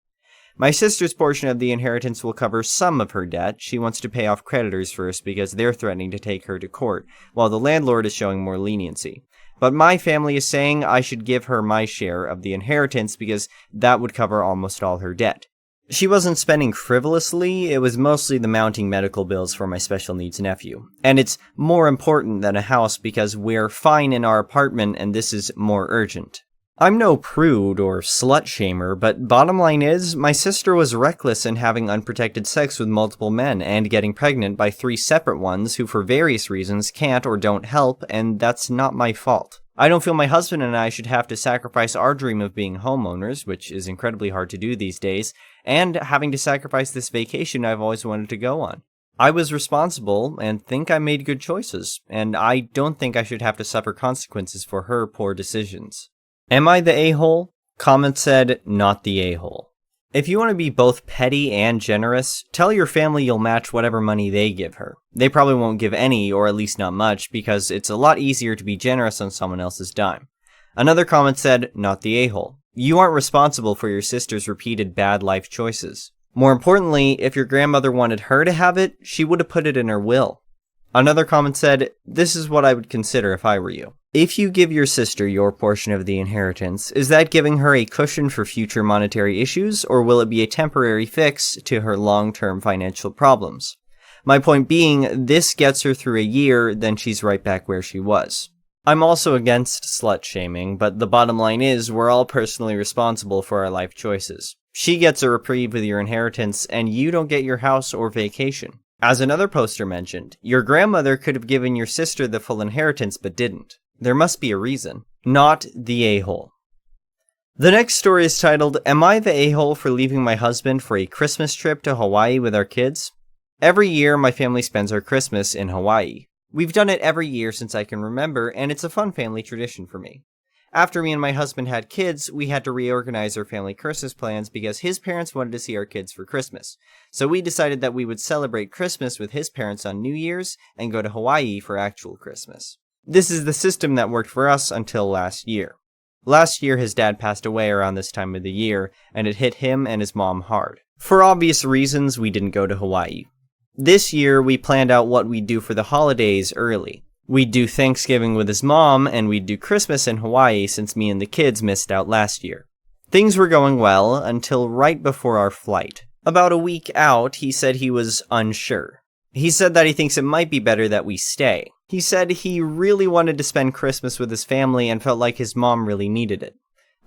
[SPEAKER 2] My sister's portion of the inheritance will cover some of her debt. She wants to pay off creditors first because they're threatening to take her to court, while the landlord is showing more leniency. But my family is saying I should give her my share of the inheritance because that would cover almost all her debt. She wasn't spending frivolously, it was mostly the mounting medical bills for my special needs nephew. And it's more important than a house because we're fine in our apartment and this is more urgent. I'm no prude or slut-shamer, but bottom line is, my sister was reckless in having unprotected sex with multiple men and getting pregnant by 3 separate ones who for various reasons can't or don't help, and that's not my fault. I don't feel my husband and I should have to sacrifice our dream of being homeowners, which is incredibly hard to do these days, and having to sacrifice this vacation I've always wanted to go on. I was responsible and think I made good choices, and I don't think I should have to suffer consequences for her poor decisions. Am I the a-hole? Comment said, not the a-hole. If you want to be both petty and generous, tell your family you'll match whatever money they give her. They probably won't give any, or at least not much, because it's a lot easier to be generous on someone else's dime. Another comment said, not the a-hole. You aren't responsible for your sister's repeated bad life choices. More importantly, if your grandmother wanted her to have it, she would have put it in her will. Another comment said, this is what I would consider if I were you. If you give your sister your portion of the inheritance, is that giving her a cushion for future monetary issues, or will it be a temporary fix to her long-term financial problems? My point being, this gets her through a year, then she's right back where she was. I'm also against slut-shaming, but the bottom line is we're all personally responsible for our life choices. She gets a reprieve with your inheritance, and you don't get your house or vacation. As another poster mentioned, your grandmother could have given your sister the full inheritance but didn't. There must be a reason. Not the a-hole. The next story is titled, Am I the a-hole for leaving my husband for a Christmas trip to Hawaii with our kids? Every year, my family spends our Christmas in Hawaii. We've done it every year since I can remember, and it's a fun family tradition for me. After me and my husband had kids, we had to reorganize our family Christmas plans because his parents wanted to see our kids for Christmas. So we decided that we would celebrate Christmas with his parents on New Year's and go to Hawaii for actual Christmas. This is the system that worked for us until last year. Last year, his dad passed away around this time of the year, and it hit him and his mom hard. For obvious reasons, we didn't go to Hawaii. This year, we planned out what we'd do for the holidays early. We'd do Thanksgiving with his mom, and we'd do Christmas in Hawaii since me and the kids missed out last year. Things were going well until right before our flight. About a week out, he said he was unsure. He said that he thinks it might be better that we stay. He said he really wanted to spend Christmas with his family and felt like his mom really needed it.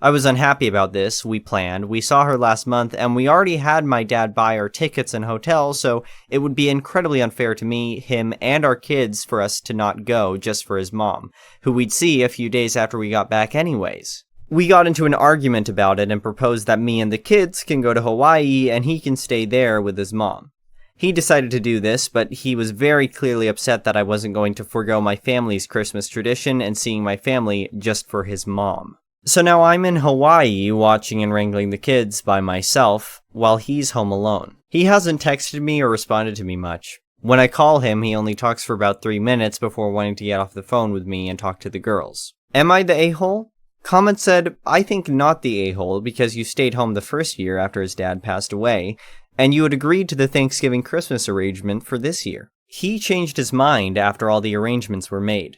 [SPEAKER 2] I was unhappy about this. We planned. We saw her last month, and we already had my dad buy our tickets and hotel, so it would be incredibly unfair to me, him, and our kids for us to not go just for his mom, who we'd see a few days after we got back anyways. We got into an argument about it and proposed that me and the kids can go to Hawaii and he can stay there with his mom. He decided to do this, but he was very clearly upset that I wasn't going to forego my family's Christmas tradition and seeing my family just for his mom. So now I'm in Hawaii watching and wrangling the kids by myself while he's home alone. He hasn't texted me or responded to me much. When I call him, he only talks for about 3 minutes before wanting to get off the phone with me and talk to the girls. Am I the a-hole? Comment said, I think not the a-hole because you stayed home the first year after his dad passed away, and you had agreed to the Thanksgiving Christmas arrangement for this year. He changed his mind after all the arrangements were made.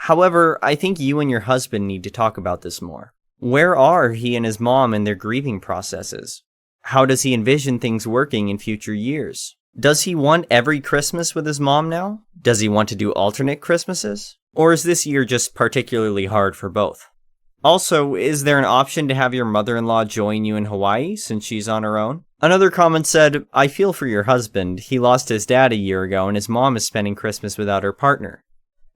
[SPEAKER 2] However, I think you and your husband need to talk about this more. Where are he and his mom in their grieving processes? How does he envision things working in future years? Does he want every Christmas with his mom now? Does he want to do alternate Christmases? Or is this year just particularly hard for both? Also, is there an option to have your mother-in-law join you in Hawaii since she's on her own? Another comment said, I feel for your husband. He lost his dad a year ago and his mom is spending Christmas without her partner.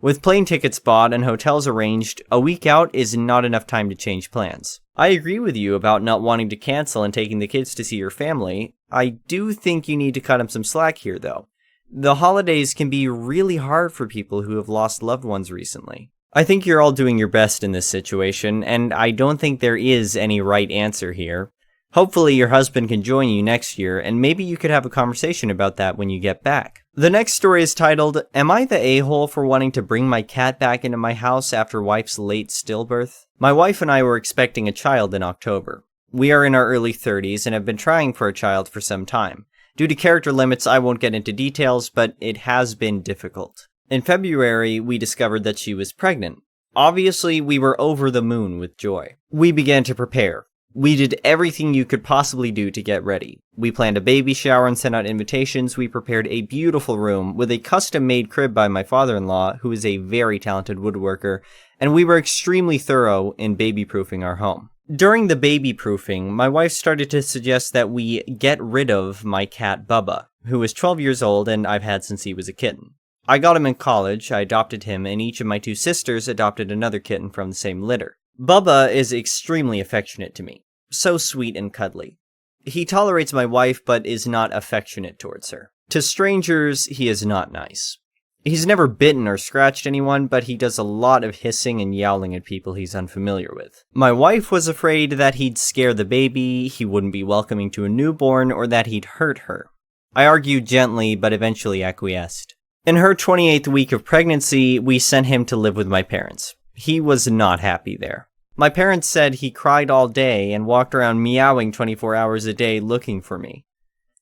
[SPEAKER 2] With plane tickets bought and hotels arranged, a week out is not enough time to change plans. I agree with you about not wanting to cancel and taking the kids to see your family. I do think you need to cut him some slack here, though. The holidays can be really hard for people who have lost loved ones recently. I think you're all doing your best in this situation, and I don't think there is any right answer here. Hopefully your husband can join you next year, and maybe you could have a conversation about that when you get back. The next story is titled, Am I the a-hole for wanting to bring my cat back into my house after wife's late stillbirth? My wife and I were expecting a child in October. We are in our early 30s and have been trying for a child for some time. Due to character limits, I won't get into details, but it has been difficult. In February, we discovered that she was pregnant. Obviously, we were over the moon with joy. We began to prepare. We did everything you could possibly do to get ready. We planned a baby shower and sent out invitations. We prepared a beautiful room with a custom-made crib by my father-in-law, who is a very talented woodworker, and we were extremely thorough in baby-proofing our home. During the baby-proofing, my wife started to suggest that we get rid of my cat Bubba, who is 12 years old and I've had since he was a kitten. I got him in college, I adopted him, and each of my 2 sisters adopted another kitten from the same litter. Bubba is extremely affectionate to me. So sweet and cuddly. He tolerates my wife, but is not affectionate towards her. To strangers, he is not nice. He's never bitten or scratched anyone, but he does a lot of hissing and yowling at people he's unfamiliar with. My wife was afraid that he'd scare the baby, he wouldn't be welcoming to a newborn, or that he'd hurt her. I argued gently, but eventually acquiesced. In her 28th week of pregnancy, we sent him to live with my parents. He was not happy there. My parents said he cried all day and walked around meowing 24 hours a day looking for me.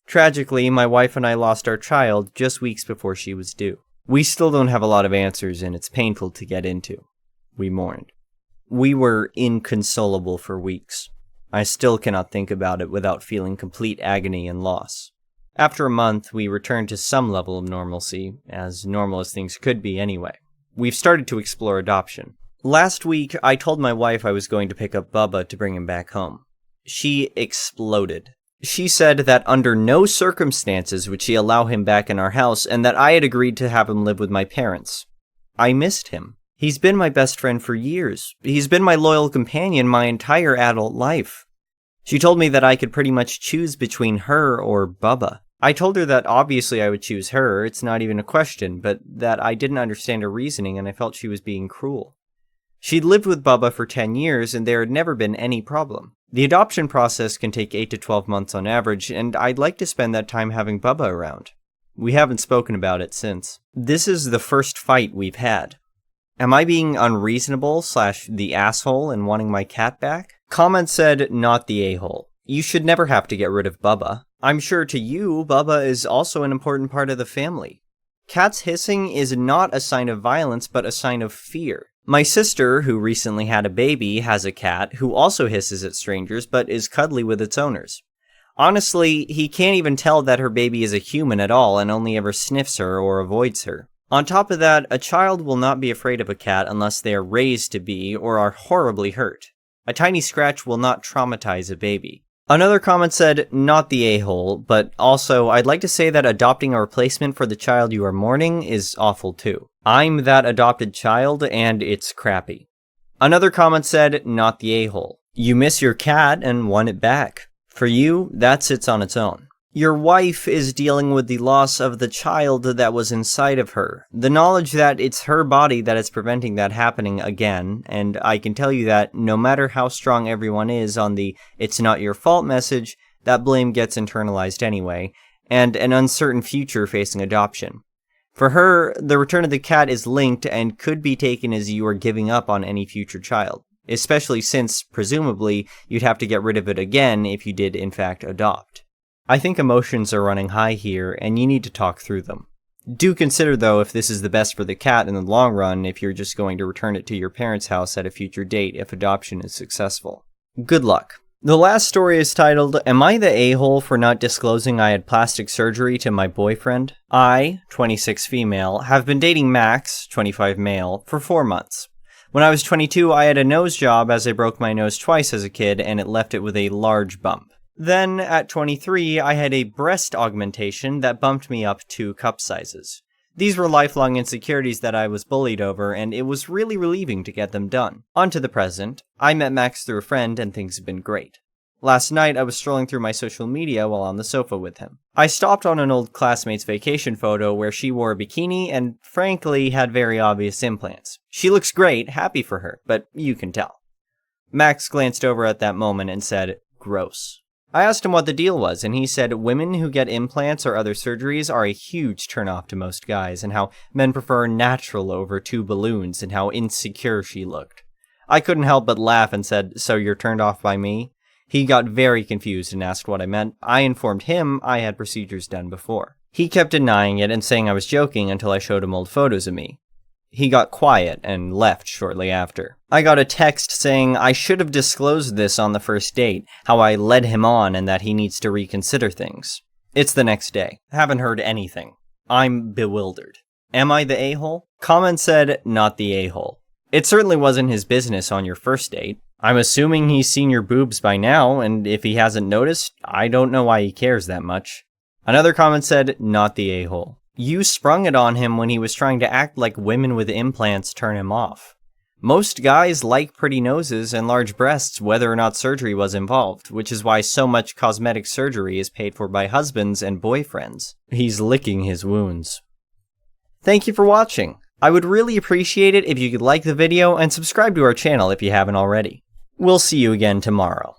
[SPEAKER 2] Tragically, my wife and I lost our child just weeks before she was due. We still don't have a lot of answers, and it's painful to get into. We mourned. We were inconsolable for weeks. I still cannot think about it without feeling complete agony and loss. After a month, we returned to some level of normalcy, as normal as things could be anyway. We've started to explore adoption. Last week, I told my wife I was going to pick up Bubba to bring him back home. She exploded. She said that under no circumstances would she allow him back in our house, and that I had agreed to have him live with my parents. I missed him. He's been my best friend for years. He's been my loyal companion my entire adult life. She told me that I could pretty much choose between her or Bubba. I told her that obviously I would choose her, it's not even a question, but that I didn't understand her reasoning and I felt she was being cruel. She'd lived with Bubba for 10 years and there had never been any problem. The adoption process can take 8 to 12 months on average, and I'd like to spend that time having Bubba around. We haven't spoken about it since. This is the first fight we've had. Am I being unreasonable / the asshole in wanting my cat back? Comment said, not the a-hole. You should never have to get rid of Bubba. I'm sure to you, Bubba is also an important part of the family. Cats hissing is not a sign of violence, but a sign of fear. My sister, who recently had a baby, has a cat who also hisses at strangers, but is cuddly with its owners. Honestly, he can't even tell that her baby is a human at all and only ever sniffs her or avoids her. On top of that, a child will not be afraid of a cat unless they are raised to be or are horribly hurt. A tiny scratch will not traumatize a baby. Another comment said, not the a-hole, but also, I'd like to say that adopting a replacement for the child you are mourning is awful too. I'm that adopted child, and it's crappy. Another comment said, not the a-hole. You miss your cat and want it back. For you, that sits on its own. Your wife is dealing with the loss of the child that was inside of her. The knowledge that it's her body that is preventing that happening again, and I can tell you that no matter how strong everyone is on the "it's not your fault" message, that blame gets internalized anyway, and an uncertain future facing adoption. For her, the return of the cat is linked and could be taken as you are giving up on any future child, especially since, presumably, you'd have to get rid of it again if you did in fact adopt. I think emotions are running high here, and you need to talk through them. Do consider, though, if this is the best for the cat in the long run if you're just going to return it to your parents' house at a future date if adoption is successful. Good luck. The last story is titled, Am I the a-hole for not disclosing I had plastic surgery to my boyfriend? I, 26 female, have been dating Max, 25 male, for 4 months. When I was 22, I had a nose job as I broke my nose twice as a kid, and it left it with a large bump. Then, at 23, I had a breast augmentation that bumped me up 2 cup sizes. These were lifelong insecurities that I was bullied over, and it was really relieving to get them done. On to the present. I met Max through a friend, and things have been great. Last night, I was strolling through my social media while on the sofa with him. I stopped on an old classmate's vacation photo where she wore a bikini and, frankly, had very obvious implants. She looks great, happy for her, but you can tell. Max glanced over at that moment and said, gross. I asked him what the deal was, and he said women who get implants or other surgeries are a huge turnoff to most guys, and how men prefer natural over 2 balloons, and how insecure she looked. I couldn't help but laugh and said, so you're turned off by me? He got very confused and asked what I meant. I informed him I had procedures done before. He kept denying it and saying I was joking until I showed him old photos of me. He got quiet and left shortly after. I got a text saying I should have disclosed this on the first date, how I led him on and that he needs to reconsider things. It's the next day. Haven't heard anything. I'm bewildered. Am I the a-hole? Comment said, not the a-hole. It certainly wasn't his business on your first date. I'm assuming he's seen your boobs by now, and if he hasn't noticed, I don't know why he cares that much. Another comment said, not the a-hole. You sprung it on him when he was trying to act like women with implants turn him off. Most guys like pretty noses and large breasts whether or not surgery was involved, which is why so much cosmetic surgery is paid for by husbands and boyfriends. He's licking his wounds. Thank you for watching. I would really appreciate it if you could like the video and subscribe to our channel if you haven't already. We'll see you again tomorrow.